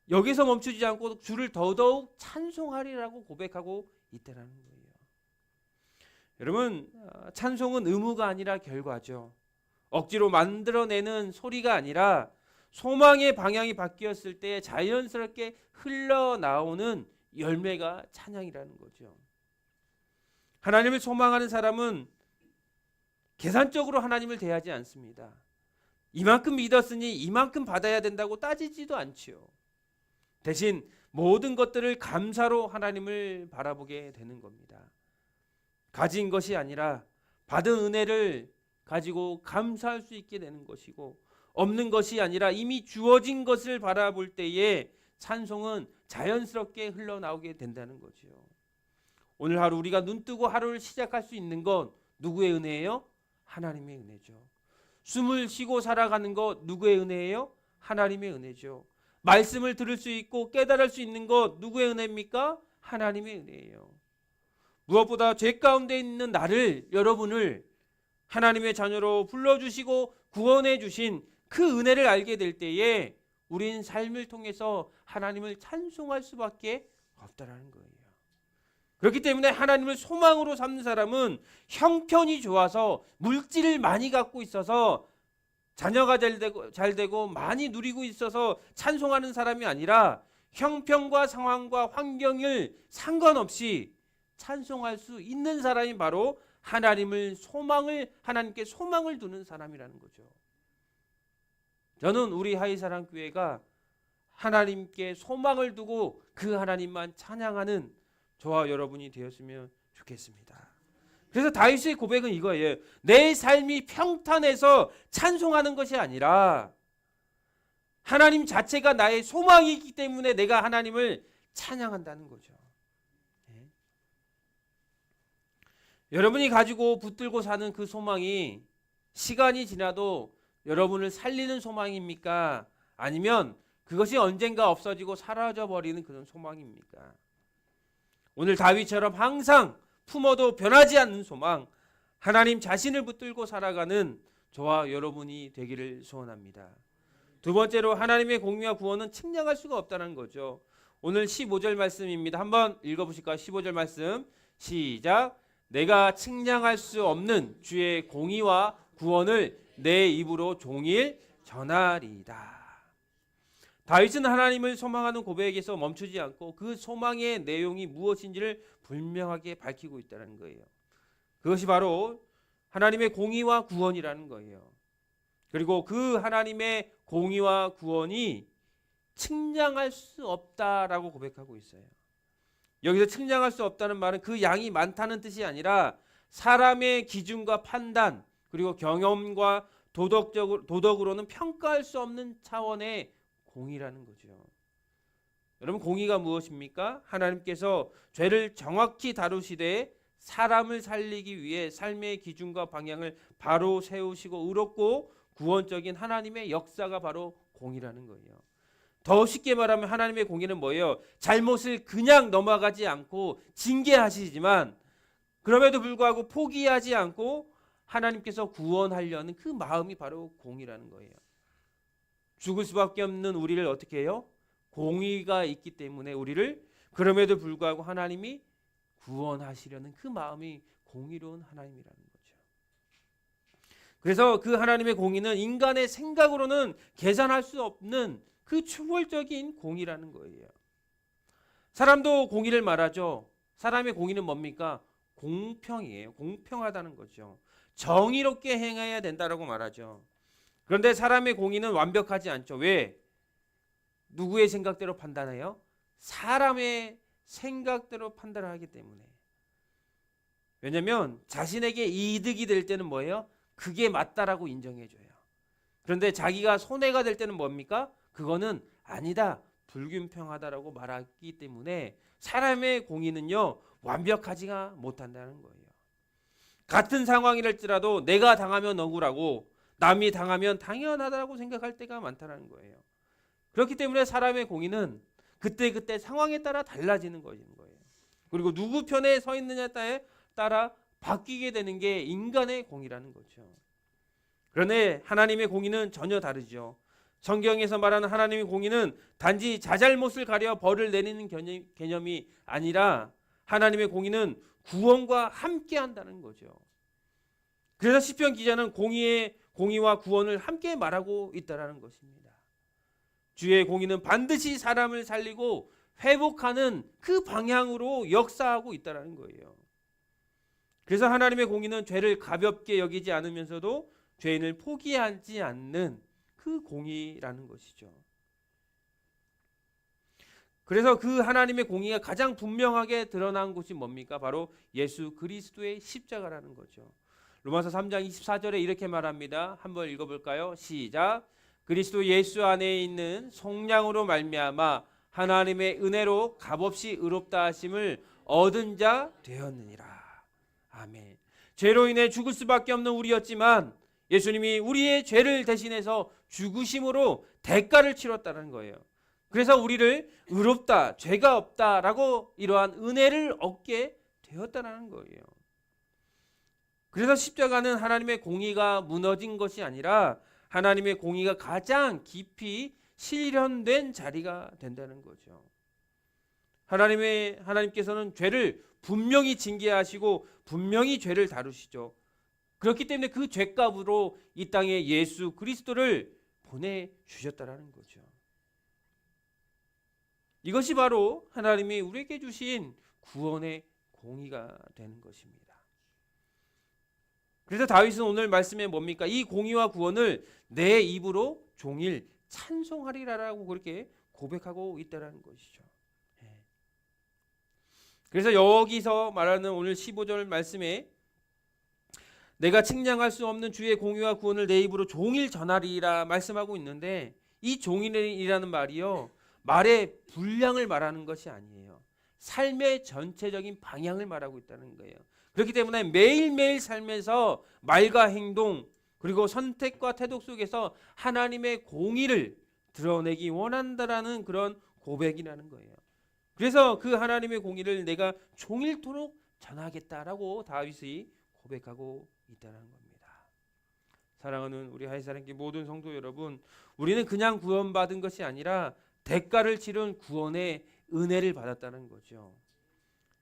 여기서 멈추지 않고 주를 더더욱 찬송하리라고 고백하고 있다는 거예요. 여러분, 찬송은 의무가 아니라 결과죠. 억지로 만들어내는 소리가 아니라 소망의 방향이 바뀌었을 때 자연스럽게 흘러나오는 열매가 찬양이라는 거죠. 하나님을 소망하는 사람은 계산적으로 하나님을 대하지 않습니다. 이만큼 믿었으니 이만큼 받아야 된다고 따지지도 않지요. 대신 모든 것들을 감사로 하나님을 바라보게 되는 겁니다. 가진 것이 아니라 받은 은혜를 가지고 감사할 수 있게 되는 것이고, 없는 것이 아니라 이미 주어진 것을 바라볼 때에 찬송은 자연스럽게 흘러나오게 된다는 거죠. 오늘 하루 우리가 눈뜨고 하루를 시작할 수 있는 건 누구의 은혜예요? 하나님의 은혜죠. 숨을 쉬고 살아가는 것 누구의 은혜예요? 하나님의 은혜죠. 말씀을 들을 수 있고 깨달을 수 있는 것 누구의 은혜입니까? 하나님의 은혜예요. 무엇보다 죄 가운데 있는 나를, 여러분을 하나님의 자녀로 불러주시고 구원해 주신 그 은혜를 알게 될 때에 우린 삶을 통해서 하나님을 찬송할 수밖에 없다라는 거예요. 그렇기 때문에 하나님을 소망으로 삼는 사람은 형편이 좋아서 물질을 많이 갖고 있어서 자녀가 잘 되고 많이 누리고 있어서 찬송하는 사람이 아니라 형편과 상황과 환경을 상관없이 찬송할 수 있는 사람이 바로 하나님께 소망을 두는 사람이라는 거죠. 저는 우리 하이사랑교회가 하나님께 소망을 두고 그 하나님만 찬양하는 저와 여러분이 되었으면 좋겠습니다. 그래서 다윗의 고백은 이거예요. 내 삶이 평탄해서 찬송하는 것이 아니라 하나님 자체가 나의 소망이기 때문에 내가 하나님을 찬양한다는 거죠. 네. 여러분이 가지고 붙들고 사는 그 소망이 시간이 지나도 여러분을 살리는 소망입니까? 아니면 그것이 언젠가 없어지고 사라져버리는 그런 소망입니까? 오늘 다윗처럼 항상 품어도 변하지 않는 소망, 하나님 자신을 붙들고 살아가는 저와 여러분이 되기를 소원합니다. 두 번째로 하나님의 공의와 구원은 측량할 수가 없다는 거죠. 오늘 15절 말씀입니다. 한번 읽어보실까요? 15절 말씀 시작. 내가 측량할 수 없는 주의 공의와 구원을 내 입으로 종일 전하리이다. 다윗은 하나님을 소망하는 고백에서 멈추지 않고 그 소망의 내용이 무엇인지를 분명하게 밝히고 있다는 거예요. 그것이 바로 하나님의 공의와 구원이라는 거예요. 그리고 그 하나님의 공의와 구원이 측량할 수 없다라고 고백하고 있어요. 여기서 측량할 수 없다는 말은 그 양이 많다는 뜻이 아니라 사람의 기준과 판단 그리고 경험과 도덕으로는 평가할 수 없는 차원의 공의라는 거죠. 여러분, 공의가 무엇입니까? 하나님께서 죄를 정확히 다루시되 사람을 살리기 위해 삶의 기준과 방향을 바로 세우시고 의롭고 구원적인 하나님의 역사가 바로 공의라는 거예요. 더 쉽게 말하면 하나님의 공의는 뭐예요? 잘못을 그냥 넘어가지 않고 징계하시지만 그럼에도 불구하고 포기하지 않고 하나님께서 구원하려는 그 마음이 바로 공의라는 거예요. 죽을 수밖에 없는 우리를 어떻게 해요? 공의가 있기 때문에 우리를 그럼에도 불구하고 하나님이 구원하시려는 그 마음이 공의로운 하나님이라는 거죠. 그래서 그 하나님의 공의는 인간의 생각으로는 계산할 수 없는 그 초월적인 공의라는 거예요. 사람도 공의를 말하죠. 사람의 공의는 뭡니까? 공평이에요. 공평하다는 거죠. 정의롭게 행해야 된다라고 말하죠. 그런데 사람의 공의는 완벽하지 않죠. 왜? 누구의 생각대로 판단해요? 사람의 생각대로 판단을 하기 때문에. 왜냐하면 자신에게 이득이 될 때는 뭐예요? 그게 맞다라고 인정해줘요. 그런데 자기가 손해가 될 때는 뭡니까? 그거는 아니다, 불균평하다라고 말하기 때문에 사람의 공의는요 완벽하지가 못한다는 거예요. 같은 상황이랄지라도 내가 당하면 억울하고 남이 당하면 당연하다고 생각할 때가 많다는 거예요. 그렇기 때문에 사람의 공의는 그때 상황에 따라 달라지는 거예요. 그리고 누구 편에 서 있느냐에 따라 바뀌게 되는 게 인간의 공의라는 거죠. 그런데 하나님의 공의는 전혀 다르죠. 성경에서 말하는 하나님의 공의는 단지 자잘못을 가려 벌을 내리는 개념이 아니라 하나님의 공의는 구원과 함께 한다는 거죠. 그래서 시편 기자는 공의와 구원을 함께 말하고 있다는 것입니다. 주의 공의는 반드시 사람을 살리고 회복하는 그 방향으로 역사하고 있다는 거예요. 그래서 하나님의 공의는 죄를 가볍게 여기지 않으면서도 죄인을 포기하지 않는 그 공의라는 것이죠. 그래서 그 하나님의 공의가 가장 분명하게 드러난 곳이 뭡니까? 바로 예수 그리스도의 십자가라는 거죠. 로마서 3장 24절에 이렇게 말합니다. 한번 읽어볼까요? 시작. 그리스도 예수 안에 있는 속량으로 말미암아 하나님의 은혜로 값없이 의롭다 하심을 얻은 자 되었느니라. 아멘. 죄로 인해 죽을 수밖에 없는 우리였지만 예수님이 우리의 죄를 대신해서 죽으심으로 대가를 치렀다는 거예요. 그래서 우리를 의롭다, 죄가 없다라고 이러한 은혜를 얻게 되었다는 거예요. 그래서 십자가는 하나님의 공의가 무너진 것이 아니라 하나님의 공의가 가장 깊이 실현된 자리가 된다는 거죠. 하나님께서는 죄를 분명히 징계하시고 분명히 죄를 다루시죠. 그렇기 때문에 그 죄값으로 이 땅에 예수 그리스도를 보내주셨다는 거죠. 이것이 바로 하나님이 우리에게 주신 구원의 공의가 되는 것입니다. 그래서 다윗은 오늘 말씀에 뭡니까? 이 공의와 구원을 내 입으로 종일 찬송하리라라고 그렇게 고백하고 있다는 것이죠. 그래서 여기서 말하는 오늘 15절 말씀에 내가 측량할 수 없는 주의 공의와 구원을 내 입으로 종일 전하리라 말씀하고 있는데 이 종일이라는 말이요. 말의 분량을 말하는 것이 아니에요. 삶의 전체적인 방향을 말하고 있다는 거예요. 그렇기 때문에 매일매일 삶에서 말과 행동 그리고 선택과 태도 속에서 하나님의 공의를 드러내기 원한다라는 그런 고백이라는 거예요. 그래서 그 하나님의 공의를 내가 종일토록 전하겠다라고 다윗이 고백하고 있다는 겁니다. 사랑하는 우리 하이사랑교 모든 성도 여러분, 우리는 그냥 구원받은 것이 아니라 대가를 치른 구원의 은혜를 받았다는 거죠.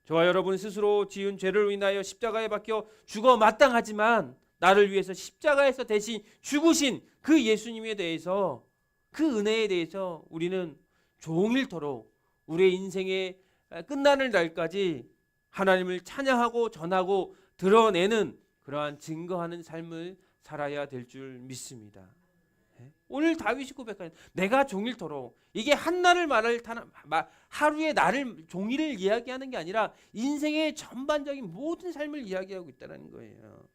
저와 여러분 스스로 지은 죄를 인하여 십자가에 박혀 죽어 마땅하지만 나를 위해서 십자가에서 대신 죽으신 그 예수님에 대해서 그 은혜에 대해서 우리는 종일토록 우리의 인생의 끝나는 날까지 하나님을 찬양하고 전하고 드러내는 그러한 증거하는 삶을 살아야 될 줄 믿습니다. 오늘 다윗이 고백하는 내가 종일토록 이게 한나를 하루의 나를 종일을 이야기하는 게 아니라 인생의 전반적인 모든 삶을 이야기하고 있다는 거예요.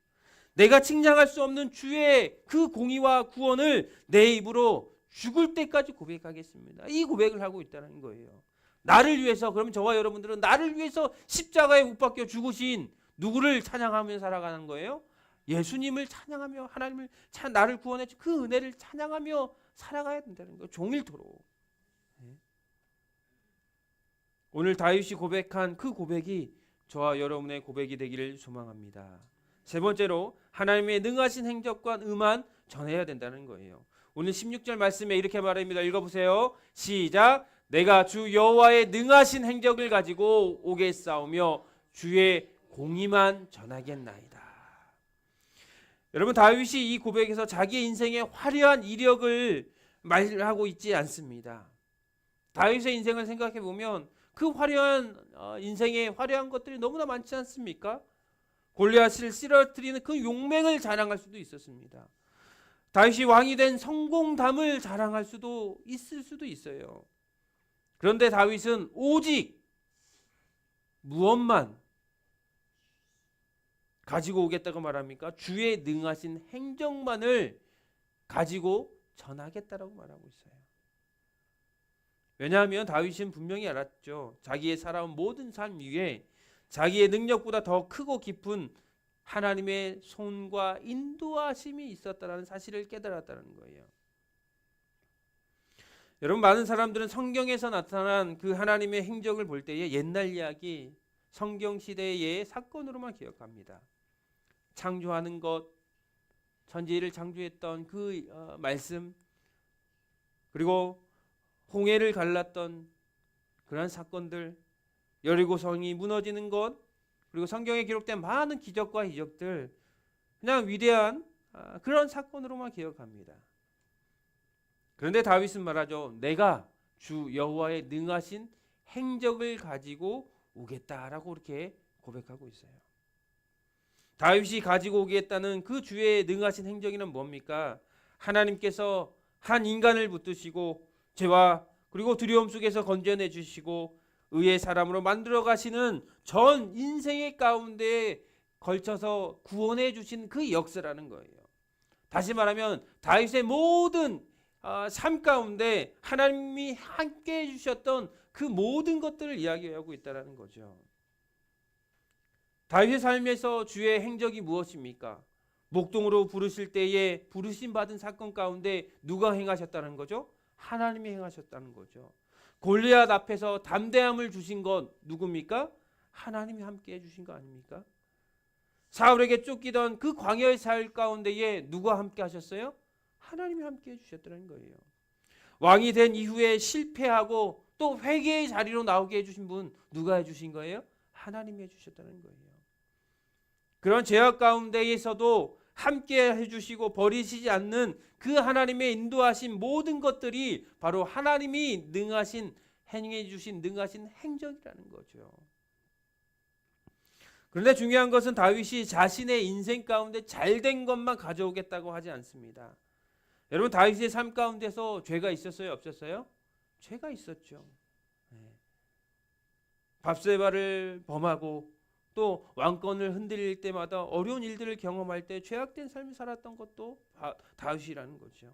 내가 측량할 수 없는 주의 그 공의와 구원을 내 입으로 죽을 때까지 고백하겠습니다. 이 고백을 하고 있다는 거예요. 나를 위해서, 그러면 저와 여러분들은 나를 위해서 십자가에 못 박혀 죽으신 누구를 찬양하며 살아가는 거예요? 예수님을 찬양하며 하나님을 나를 구원해 준 그 은혜를 찬양하며 살아가야 된다는 거예요. 종일토록. 오늘 다윗이 고백한 그 고백이 저와 여러분의 고백이 되기를 소망합니다. 세 번째로 하나님의 능하신 행적과 음만 전해야 된다는 거예요. 오늘 16절 말씀에 이렇게 말합니다. 읽어보세요. 시작. 내가 주 여호와의 능하신 행적을 가지고 오겠사오며 주의 공의만 전하겠나이다. 여러분 다윗이 이 고백에서 자기의 인생의 화려한 이력을 말하고 있지 않습니다. 다윗의 인생을 생각해 보면 그 화려한 인생의 화려한 것들이 너무나 많지 않습니까? 골리앗을 쓰러뜨리는 그 용맹을 자랑할 수도 있었습니다. 다윗이 왕이 된 성공담을 자랑할 수도 있을 수도 있어요. 그런데 다윗은 오직 무엇만 가지고 오겠다고 말합니까? 주의 능하신 행정만을 가지고 전하겠다라고 말하고 있어요. 왜냐하면 다윗은 분명히 알았죠. 자기의 살아온 모든 삶 위에 자기의 능력보다 더 크고 깊은 하나님의 손과 인도하심이 있었다는 사실을 깨달았다는 거예요. 여러분 많은 사람들은 성경에서 나타난 그 하나님의 행적을 볼 때에 옛날 이야기, 성경 시대의 사건으로만 기억합니다. 창조하는 것, 천지를 창조했던 그 말씀, 그리고 홍해를 갈랐던 그러한 사건들, 여리고성이 무너지는 것, 그리고 성경에 기록된 많은 기적과 이적들, 그냥 위대한 그런 사건으로만 기억합니다. 그런데 다윗은 말하죠. 내가 주 여호와의 능하신 행적을 가지고 오겠다라고 이렇게 고백하고 있어요. 다윗이 가지고 오겠다는 그 주의 능하신 행적이는 뭡니까? 하나님께서 한 인간을 붙드시고 죄와 그리고 두려움 속에서 건져내 주시고 의의 사람으로 만들어 가시는 전 인생의 가운데 걸쳐서 구원해 주신 그 역사라는 거예요. 다시 말하면 다윗의 모든 삶 가운데 하나님이 함께 해주셨던 그 모든 것들을 이야기하고 있다는 거죠. 다윗의 삶에서 주의 행적이 무엇입니까? 목동으로 부르실 때에 부르심 받은 사건 가운데 누가 행하셨다는 거죠? 하나님이 행하셨다는 거죠. 골리앗 앞에서 담대함을 주신 건 누굽니까? 하나님이 함께 해주신 거 아닙니까? 사울에게 쫓기던 그 광야의 살 가운데에 누가 함께 하셨어요? 하나님이 함께 해주셨다는 거예요. 왕이 된 이후에 실패하고 또 회개의 자리로 나오게 해주신 분 누가 해주신 거예요? 하나님이 해주셨다는 거예요. 그런 죄악 가운데에서도 함께 해주시고 버리시지 않는 그 하나님의 인도하신 모든 것들이 바로 하나님이 능하신 행해 주신 능하신 행적이라는 거죠. 그런데 중요한 것은 다윗이 자신의 인생 가운데 잘된 것만 가져오겠다고 하지 않습니다. 여러분 다윗의 삶 가운데서 죄가 있었어요? 없었어요? 죄가 있었죠. 밧세바를 범하고 또 왕권을 흔들릴 때마다 어려운 일들을 경험할 때 죄악된 삶을 살았던 것도 다윗이라는 거죠.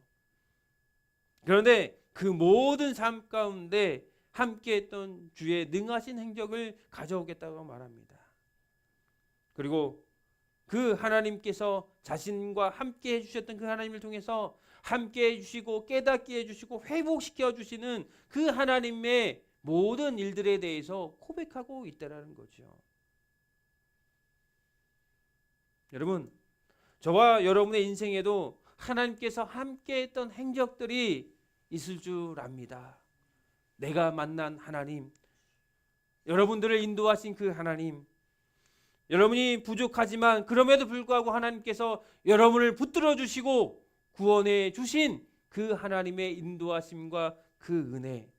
그런데 그 모든 삶 가운데 함께했던 주의 능하신 행적을 가져오겠다고 말합니다. 그리고 그 하나님께서 자신과 함께 해주셨던 그 하나님을 통해서 함께 해주시고 깨닫게 해주시고 회복시켜 주시는 그 하나님의 모든 일들에 대해서 고백하고 있다는 거죠. 여러분, 저와 여러분의 인생에도 하나님께서 함께했던 행적들이 있을 줄 압니다. 내가 만난 하나님, 여러분들을 인도하신 그 하나님, 여러분이 부족하지만 그럼에도 불구하고 하나님께서 여러분을 붙들어 주시고 구원해 주신 그 하나님의 인도하심과 그 은혜,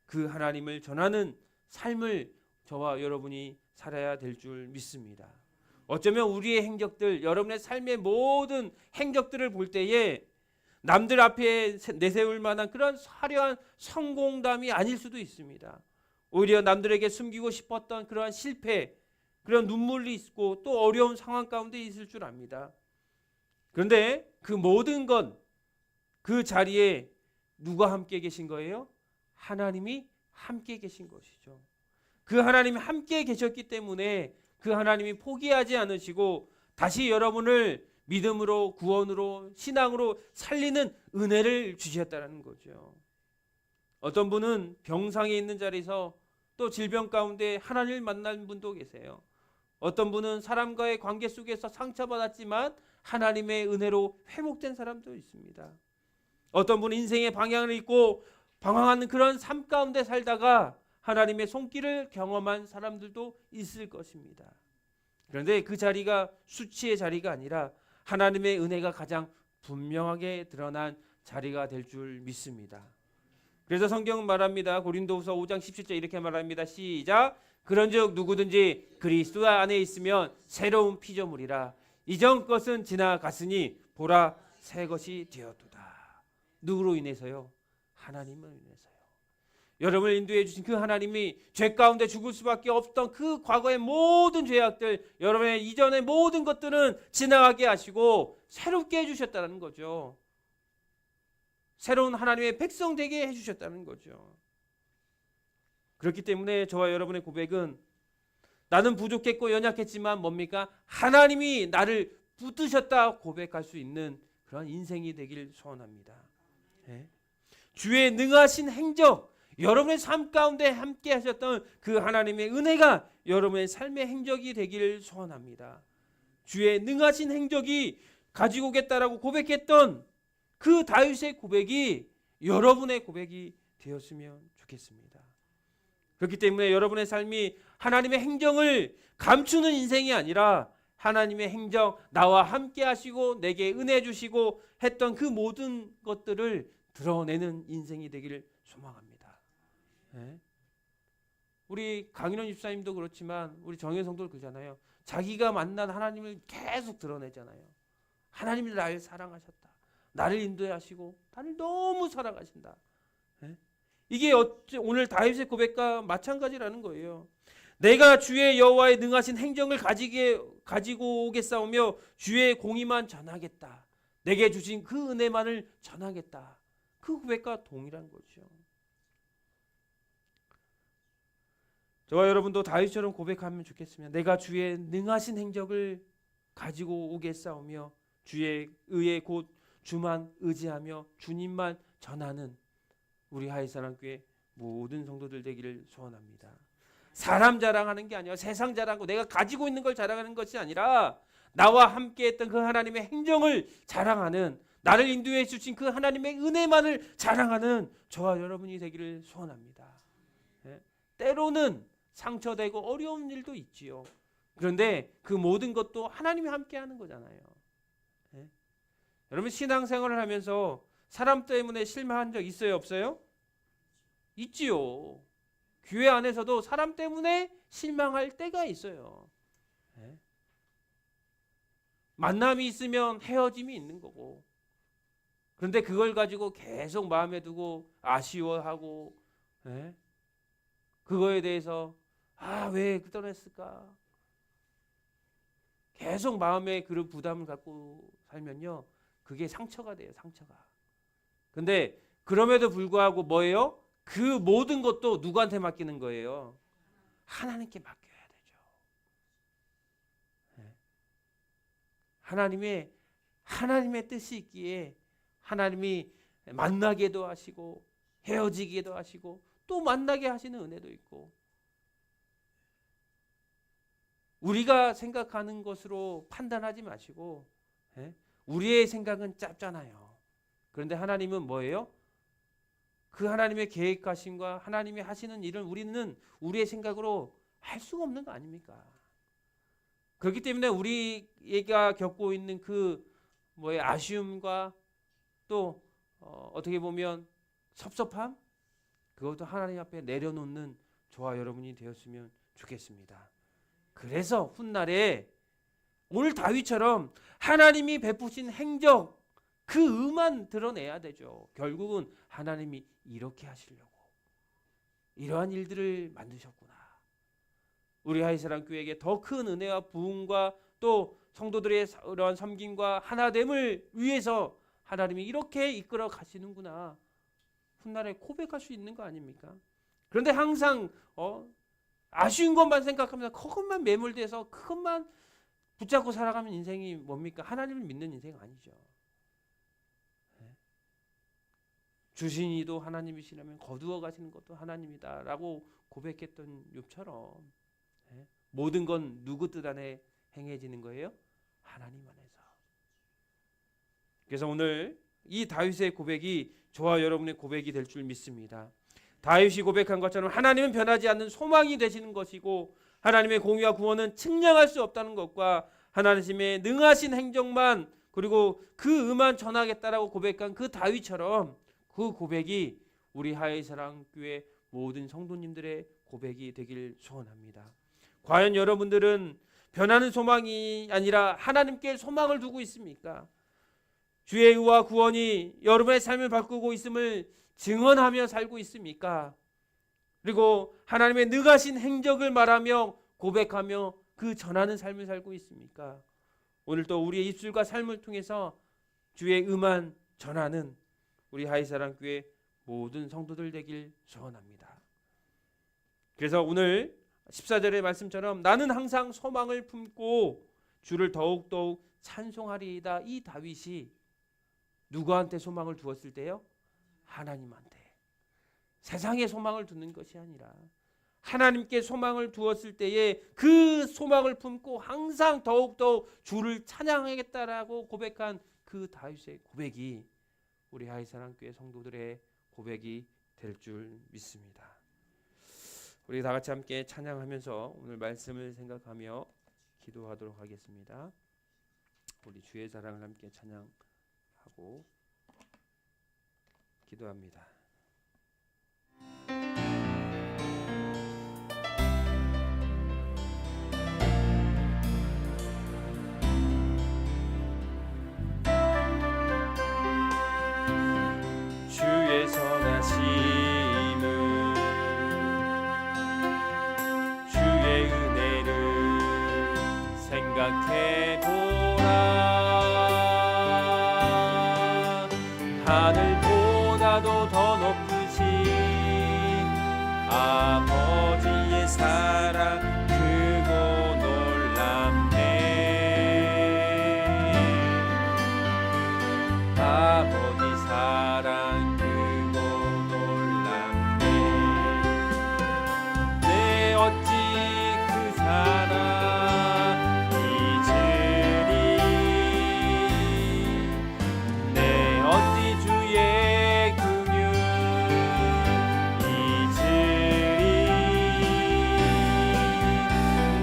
그 하나님을 전하는 삶을 저와 여러분이 살아야 될 줄 믿습니다. 어쩌면 우리의 행적들, 여러분의 삶의 모든 행적들을 볼 때에 남들 앞에 내세울 만한 그런 화려한 성공담이 아닐 수도 있습니다. 오히려 남들에게 숨기고 싶었던 그러한 실패, 그런 눈물이 있고 또 어려운 상황 가운데 있을 줄 압니다. 그런데 그 모든 것, 그 자리에 누가 함께 계신 거예요? 하나님이 함께 계신 것이죠. 그 하나님이 함께 계셨기 때문에 그 하나님이 포기하지 않으시고 다시 여러분을 믿음으로 구원으로 신앙으로 살리는 은혜를 주셨다는 거죠. 어떤 분은 병상에 있는 자리에서 또 질병 가운데 하나님을 만난 분도 계세요. 어떤 분은 사람과의 관계 속에서 상처받았지만 하나님의 은혜로 회복된 사람도 있습니다. 어떤 분은 인생의 방향을 잃고 방황하는 그런 삶 가운데 살다가 하나님의 손길을 경험한 사람들도 있을 것입니다. 그런데 그 자리가 수치의 자리가 아니라 하나님의 은혜가 가장 분명하게 드러난 자리가 될 줄 믿습니다. 그래서 성경은 말합니다. 고린도후서 5장 17절 이렇게 말합니다. 시작. 그런즉 누구든지 그리스도 안에 있으면 새로운 피조물이라. 이전 것은 지나갔으니 보라 새 것이 되었도다. 누구로 인해서요? 하나님으로 인해서요. 여러분을 인도해 주신 그 하나님이 죄 가운데 죽을 수밖에 없던 그 과거의 모든 죄악들, 여러분의 이전의 모든 것들은 지나가게 하시고 새롭게 해주셨다는 거죠. 새로운 하나님의 백성 되게 해주셨다는 거죠. 그렇기 때문에 저와 여러분의 고백은 나는 부족했고 연약했지만 뭡니까? 하나님이 나를 붙드셨다 고백할 수 있는 그런 인생이 되길 소원합니다. 네? 주의 능하신 행적, 여러분의 삶 가운데 함께 하셨던 그 하나님의 은혜가 여러분의 삶의 행적이 되기를 소원합니다. 주의 능하신 행적이 가지고 오겠다라고 고백했던 그 다윗의 고백이 여러분의 고백이 되었으면 좋겠습니다. 그렇기 때문에 여러분의 삶이 하나님의 행정을 감추는 인생이 아니라 하나님의 행정, 나와 함께 하시고 내게 은혜 주시고 했던 그 모든 것들을 드러내는 인생이 되기를 소망합니다. 네? 우리 강인원 집사님도 그렇지만 우리 정현 성도도 그러잖아요. 자기가 만난 하나님을 계속 드러내잖아요. 하나님이 나를 사랑하셨다. 나를 인도하시고 나를 너무 사랑하신다. 네? 이게 오늘 다윗의 고백과 마찬가지라는 거예요. 내가 주의 여호와의 능하신 행정을 가지고 오겠사오며 주의 공의만 전하겠다. 내게 주신 그 은혜만을 전하겠다. 그 고백과 동일한 거죠. 저와 여러분도 다윗처럼 고백하면 좋겠습니다. 내가 주의 능하신 행적을 가지고 오겠사오며 주의 의에 곧 주만 의지하며 주님만 전하는 우리 하이사랑교회 모든 성도들 되기를 소원합니다. 사람 자랑하는 게 아니라 세상 자랑하고 내가 가지고 있는 걸 자랑하는 것이 아니라 나와 함께 했던 그 하나님의 행정을 자랑하는, 나를 인도해 주신 그 하나님의 은혜만을 자랑하는 저와 여러분이 되기를 소원합니다. 때로는 상처되고 어려운 일도 있지요. 그런데 그 모든 것도 하나님이 함께 하는 거잖아요. 여러분 신앙생활을 하면서 사람 때문에 실망한 적 있어요, 없어요? 있지요. 교회 안에서도 사람 때문에 실망할 때가 있어요. 만남이 있으면 헤어짐이 있는 거고, 그런데 그걸 가지고 계속 마음에 두고 아쉬워하고, 그거에 대해서 왜 떠났을까? 계속 마음에 그런 부담을 갖고 살면요, 그게 상처가 돼요, 상처가. 근데 그럼에도 불구하고 뭐예요? 그 모든 것도 누구한테 맡기는 거예요? 하나님께 맡겨야 되죠. 하나님의 뜻이 있기에 하나님이 만나게도 하시고 헤어지기도 하시고 또 만나게 하시는 은혜도 있고, 우리가 생각하는 것으로 판단하지 마시고, 우리의 생각은 짧잖아요. 그런데 하나님은 뭐예요? 그 하나님의 계획하심과 하나님이 하시는 일을 우리는 우리의 생각으로 할 수가 없는 거 아닙니까? 그렇기 때문에 우리가 겪고 있는 그 아쉬움과 또 어떻게 보면 섭섭함, 그것도 하나님 앞에 내려놓는 저와 여러분이 되었으면 좋겠습니다. 그래서 훗날에 오늘 다윗처럼 하나님이 베푸신 행적, 그 의만 드러내야 되죠. 결국은 하나님이 이렇게 하시려고 이러한 일들을 만드셨구나. 우리 하이사랑교회에게 더 큰 은혜와 부흥과 또 성도들의 이러한 섬김과 하나됨을 위해서 하나님이 이렇게 이끌어 가시는구나. 훗날에 고백할 수 있는 거 아닙니까? 그런데 항상 아쉬운 것만 생각하면서 그것만 매몰돼서 그것만 붙잡고 살아가면 인생이 뭡니까? 하나님을 믿는 인생 아니죠. 주신 이도 하나님이시라면 거두어 가시는 것도 하나님이다라고 고백했던 욥처럼 모든 건 누구 뜻 안에 행해지는 거예요? 하나님 안에서. 그래서 오늘 이 다윗의 고백이 저와 여러분의 고백이 될 줄 믿습니다. 다윗이 고백한 것처럼 하나님은 변하지 않는 소망이 되시는 것이고, 하나님의 공의와 구원은 측량할 수 없다는 것과 하나님의 능하신 행정만 그리고 그 의만 전하겠다라고 고백한 그 다윗처럼 그 고백이 우리 하이사랑교회 모든 성도님들의 고백이 되길 소원합니다. 과연 여러분들은 변하는 소망이 아니라 하나님께 소망을 두고 있습니까? 주의 의와 구원이 여러분의 삶을 바꾸고 있음을 증언하며 살고 있습니까? 그리고 하나님의 능하신 행적을 말하며 고백하며 그 전하는 삶을 살고 있습니까? 오늘 또 우리의 입술과 삶을 통해서 주의 의만 전하는 우리 하이사랑교회 모든 성도들 되길 소원합니다. 그래서 오늘 14절의 말씀처럼 나는 항상 소망을 품고 주를 더욱더욱 찬송하리이다. 이 다윗이 누구한테 소망을 두었을 때요? 하나님한테. 세상에 소망을 두는 것이 아니라 하나님께 소망을 두었을 때에 그 소망을 품고 항상 더욱더욱 주를 찬양하겠다라고 고백한 그 다윗의 고백이 우리 하이사랑교회 성도들의 고백이 될 줄 믿습니다. 우리 다 같이 함께 찬양하면서 오늘 말씀을 생각하며 기도하도록 하겠습니다. 우리 주의 사랑을 함께 찬양하고 기도합니다. 주의 선하심을 주의 은혜를 생각해보라. 하늘보다도 더 높으신 아버지의 사랑 크고 놀랍네. 아버지 사랑 크고 놀랍네. 내 어찌 그 사랑 잊으리. 내 어찌 주의 긍휼 잊으리.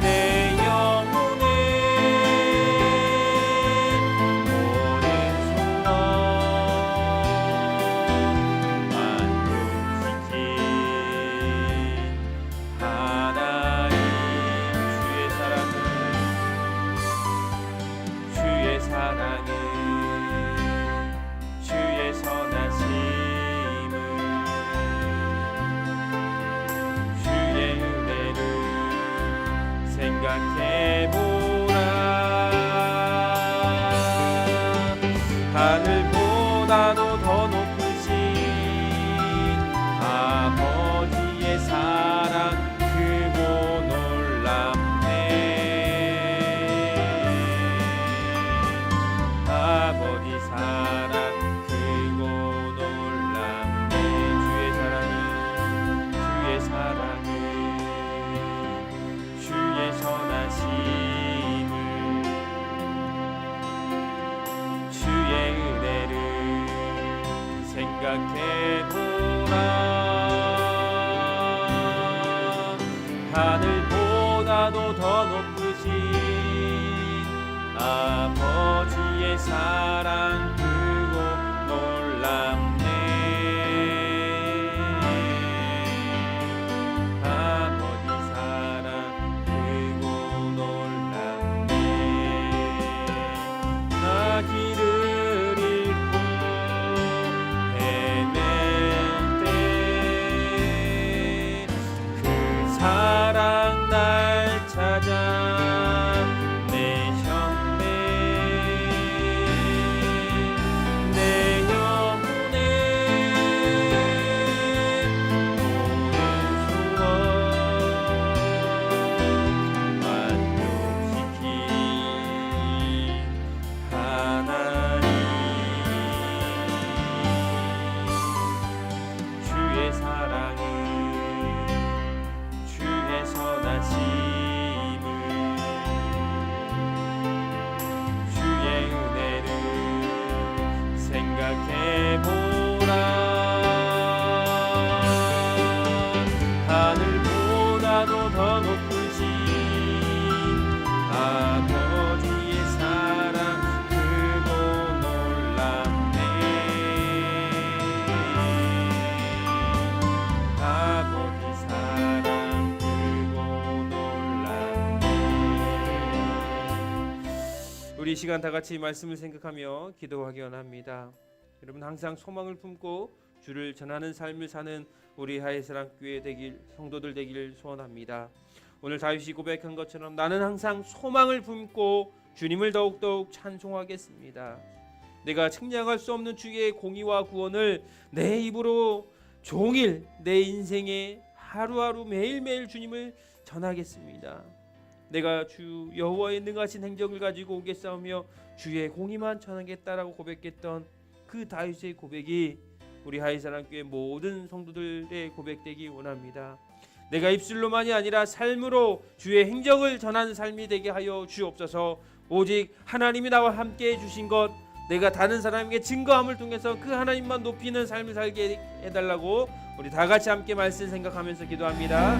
내 영혼의 오랜 소원 만족시킨 하나님 주의 사랑은 주의 선하심을 주의 은혜를 생각해보라. 하늘보다도 더 높으신 아버지의 사랑 크고 놀랍네. 아버지 사랑 크고 놀랍네. 주의 사랑은 주의 선하심을 주의 은혜를 생각해보라. 하늘보다도 더 높으신 아버지의 사랑 크고 놀랍네. 아버지 사랑 크고 놀랍네. 나 길을 잃고 헤맬 때 그 사랑 날 찾아 내셨네. 내 영혼의 오랜 소원 만족시킨 하나님 주의 사랑은 주의 선하심을 주의 은혜를 생각해보라. 하늘보다도 더 높으신 아버지의 사랑 크고 놀랍네. 아버지 사랑 크고 놀랍네. 우리 이 시간 다 같이 말씀을 생각하며 기도하기 원합니다. 여러분 항상 소망을 품고 주를 전하는 삶을 사는 우리 하이사랑교회 되길 성도들 되기를 소원합니다. 오늘 다윗이 고백한 것처럼 나는 항상 소망을 품고 주님을 더욱더욱 찬송하겠습니다. 내가 측량할 수 없는 주의 공의와 구원을 내 입으로 종일 내 인생에 하루하루 매일매일 주님을 전하겠습니다. 내가 주 여호와의 능하신 행적을 가지고 오겠사오며 주의 공의만 전하겠다라고 고백했던 그 다윗의 고백이 우리 하이사랑교회 모든 성도들의 고백되기 원합니다. 내가 입술로만이 아니라 삶으로 주의 행적을 전하는 삶이 되게 하여 주옵소서. 오직 하나님이 나와 함께 해주신 것 내가 다른 사람에게 증거함을 통해서 그 하나님만 높이는 삶을 살게 해달라고 우리 다 같이 함께 말씀 생각하면서 기도합니다.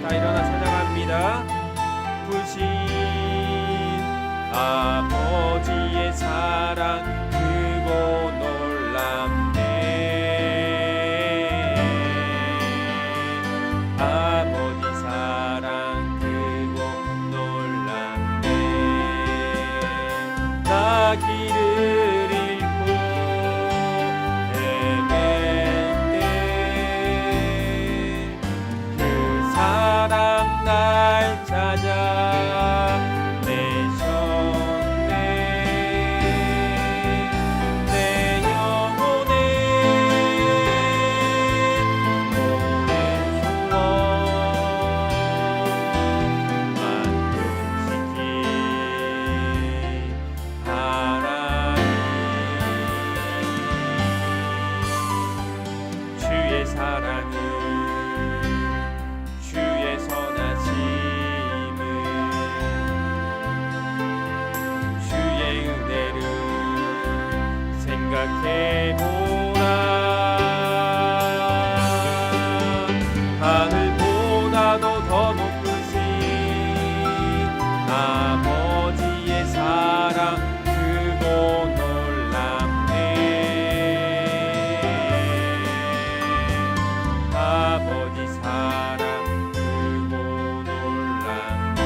다 일어나 찬양합니다. 부신 아버지의 사랑 크고 놀랍네. 아버지 사랑 크고 놀랍네. 나 길을 잃고 헤맬 때 그 사랑 날 찾아 내셨네. 내 영혼의 오랜 소원 만족시킨 하나님, 주의 사랑은 주의 선하심을 주의 은혜를 생각해보라. 하늘보다도 더 높으신 아버지의 사랑 크고 놀랍네. 아버지 사랑 크고 놀랍네.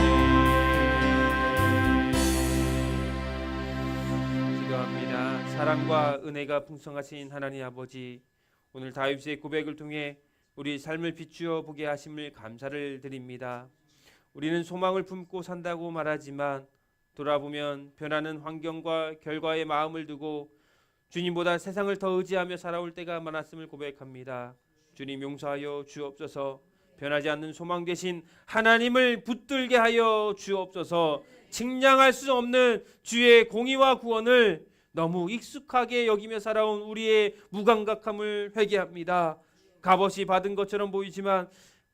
기도합니다. 사랑과 은혜가 풍성하신 하나님 아버지, 오늘 다윗의 고백을 통해 우리 삶을 비추어 보게 하심을 감사를 드립니다. 우리는 소망을 품고 산다고 말하지만 돌아보면 변하는 환경과 결과에 마음을 두고 주님보다 세상을 더 의지하며 살아올 때가 많았음을 고백합니다. 주님 용서하여 주옵소서. 변하지 않는 소망 대신 하나님을 붙들게 하여 주옵소서. 측량할 수 없는 주의 공의와 구원을 너무 익숙하게 여기며 살아온 우리의 무감각함을 회개합니다. 값없이 받은 것처럼 보이지만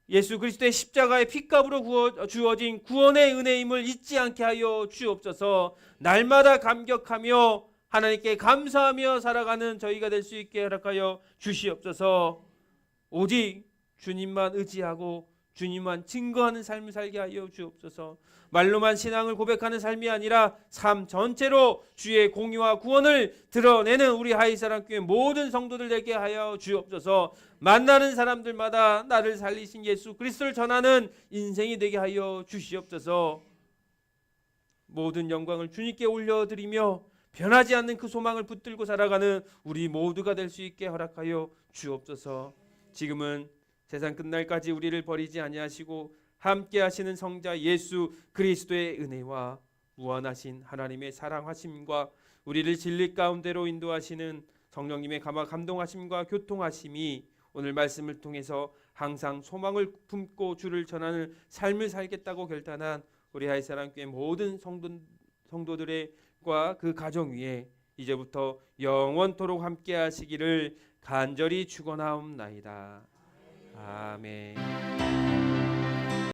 예수 그리스도의 십자가의 핏값으로 주어진 구원의 은혜임을 잊지 않게 하여 주옵소서. 날마다 감격하며 하나님께 감사하며 살아가는 저희가 될 수 있게 허락하여 주시옵소서. 오직 주님만 의지하고 주님만 증거하는 삶을 살게 하여 주옵소서. 말로만 신앙을 고백하는 삶이 아니라 삶 전체로 주의 공의와 구원을 드러내는 우리 하이사랑교회 모든 성도들 되게 하여 주옵소서. 만나는 사람들마다 나를 살리신 예수 그리스도를 전하는 인생이 되게 하여 주시옵소서. 모든 영광을 주님께 올려드리며 변하지 않는 그 소망을 붙들고 살아가는 우리 모두가 될 수 있게 허락하여 주옵소서. 지금은 세상 끝날까지 우리를 버리지 아니하시고 함께 하시는 성자 예수 그리스도의 은혜와 무한하신 하나님의 사랑하심과 우리를 진리 가운데로 인도하시는 성령님의 감동하심과 교통하심이 오늘 말씀을 통해서 항상 소망을 품고 주를 전하는 삶을 살겠다고 결단한 우리 하이사랑교회 모든 성도들과 그 가정 위에 이제부터 영원토록 함께 하시기를 간절히 축원하옵나이다. 아멘.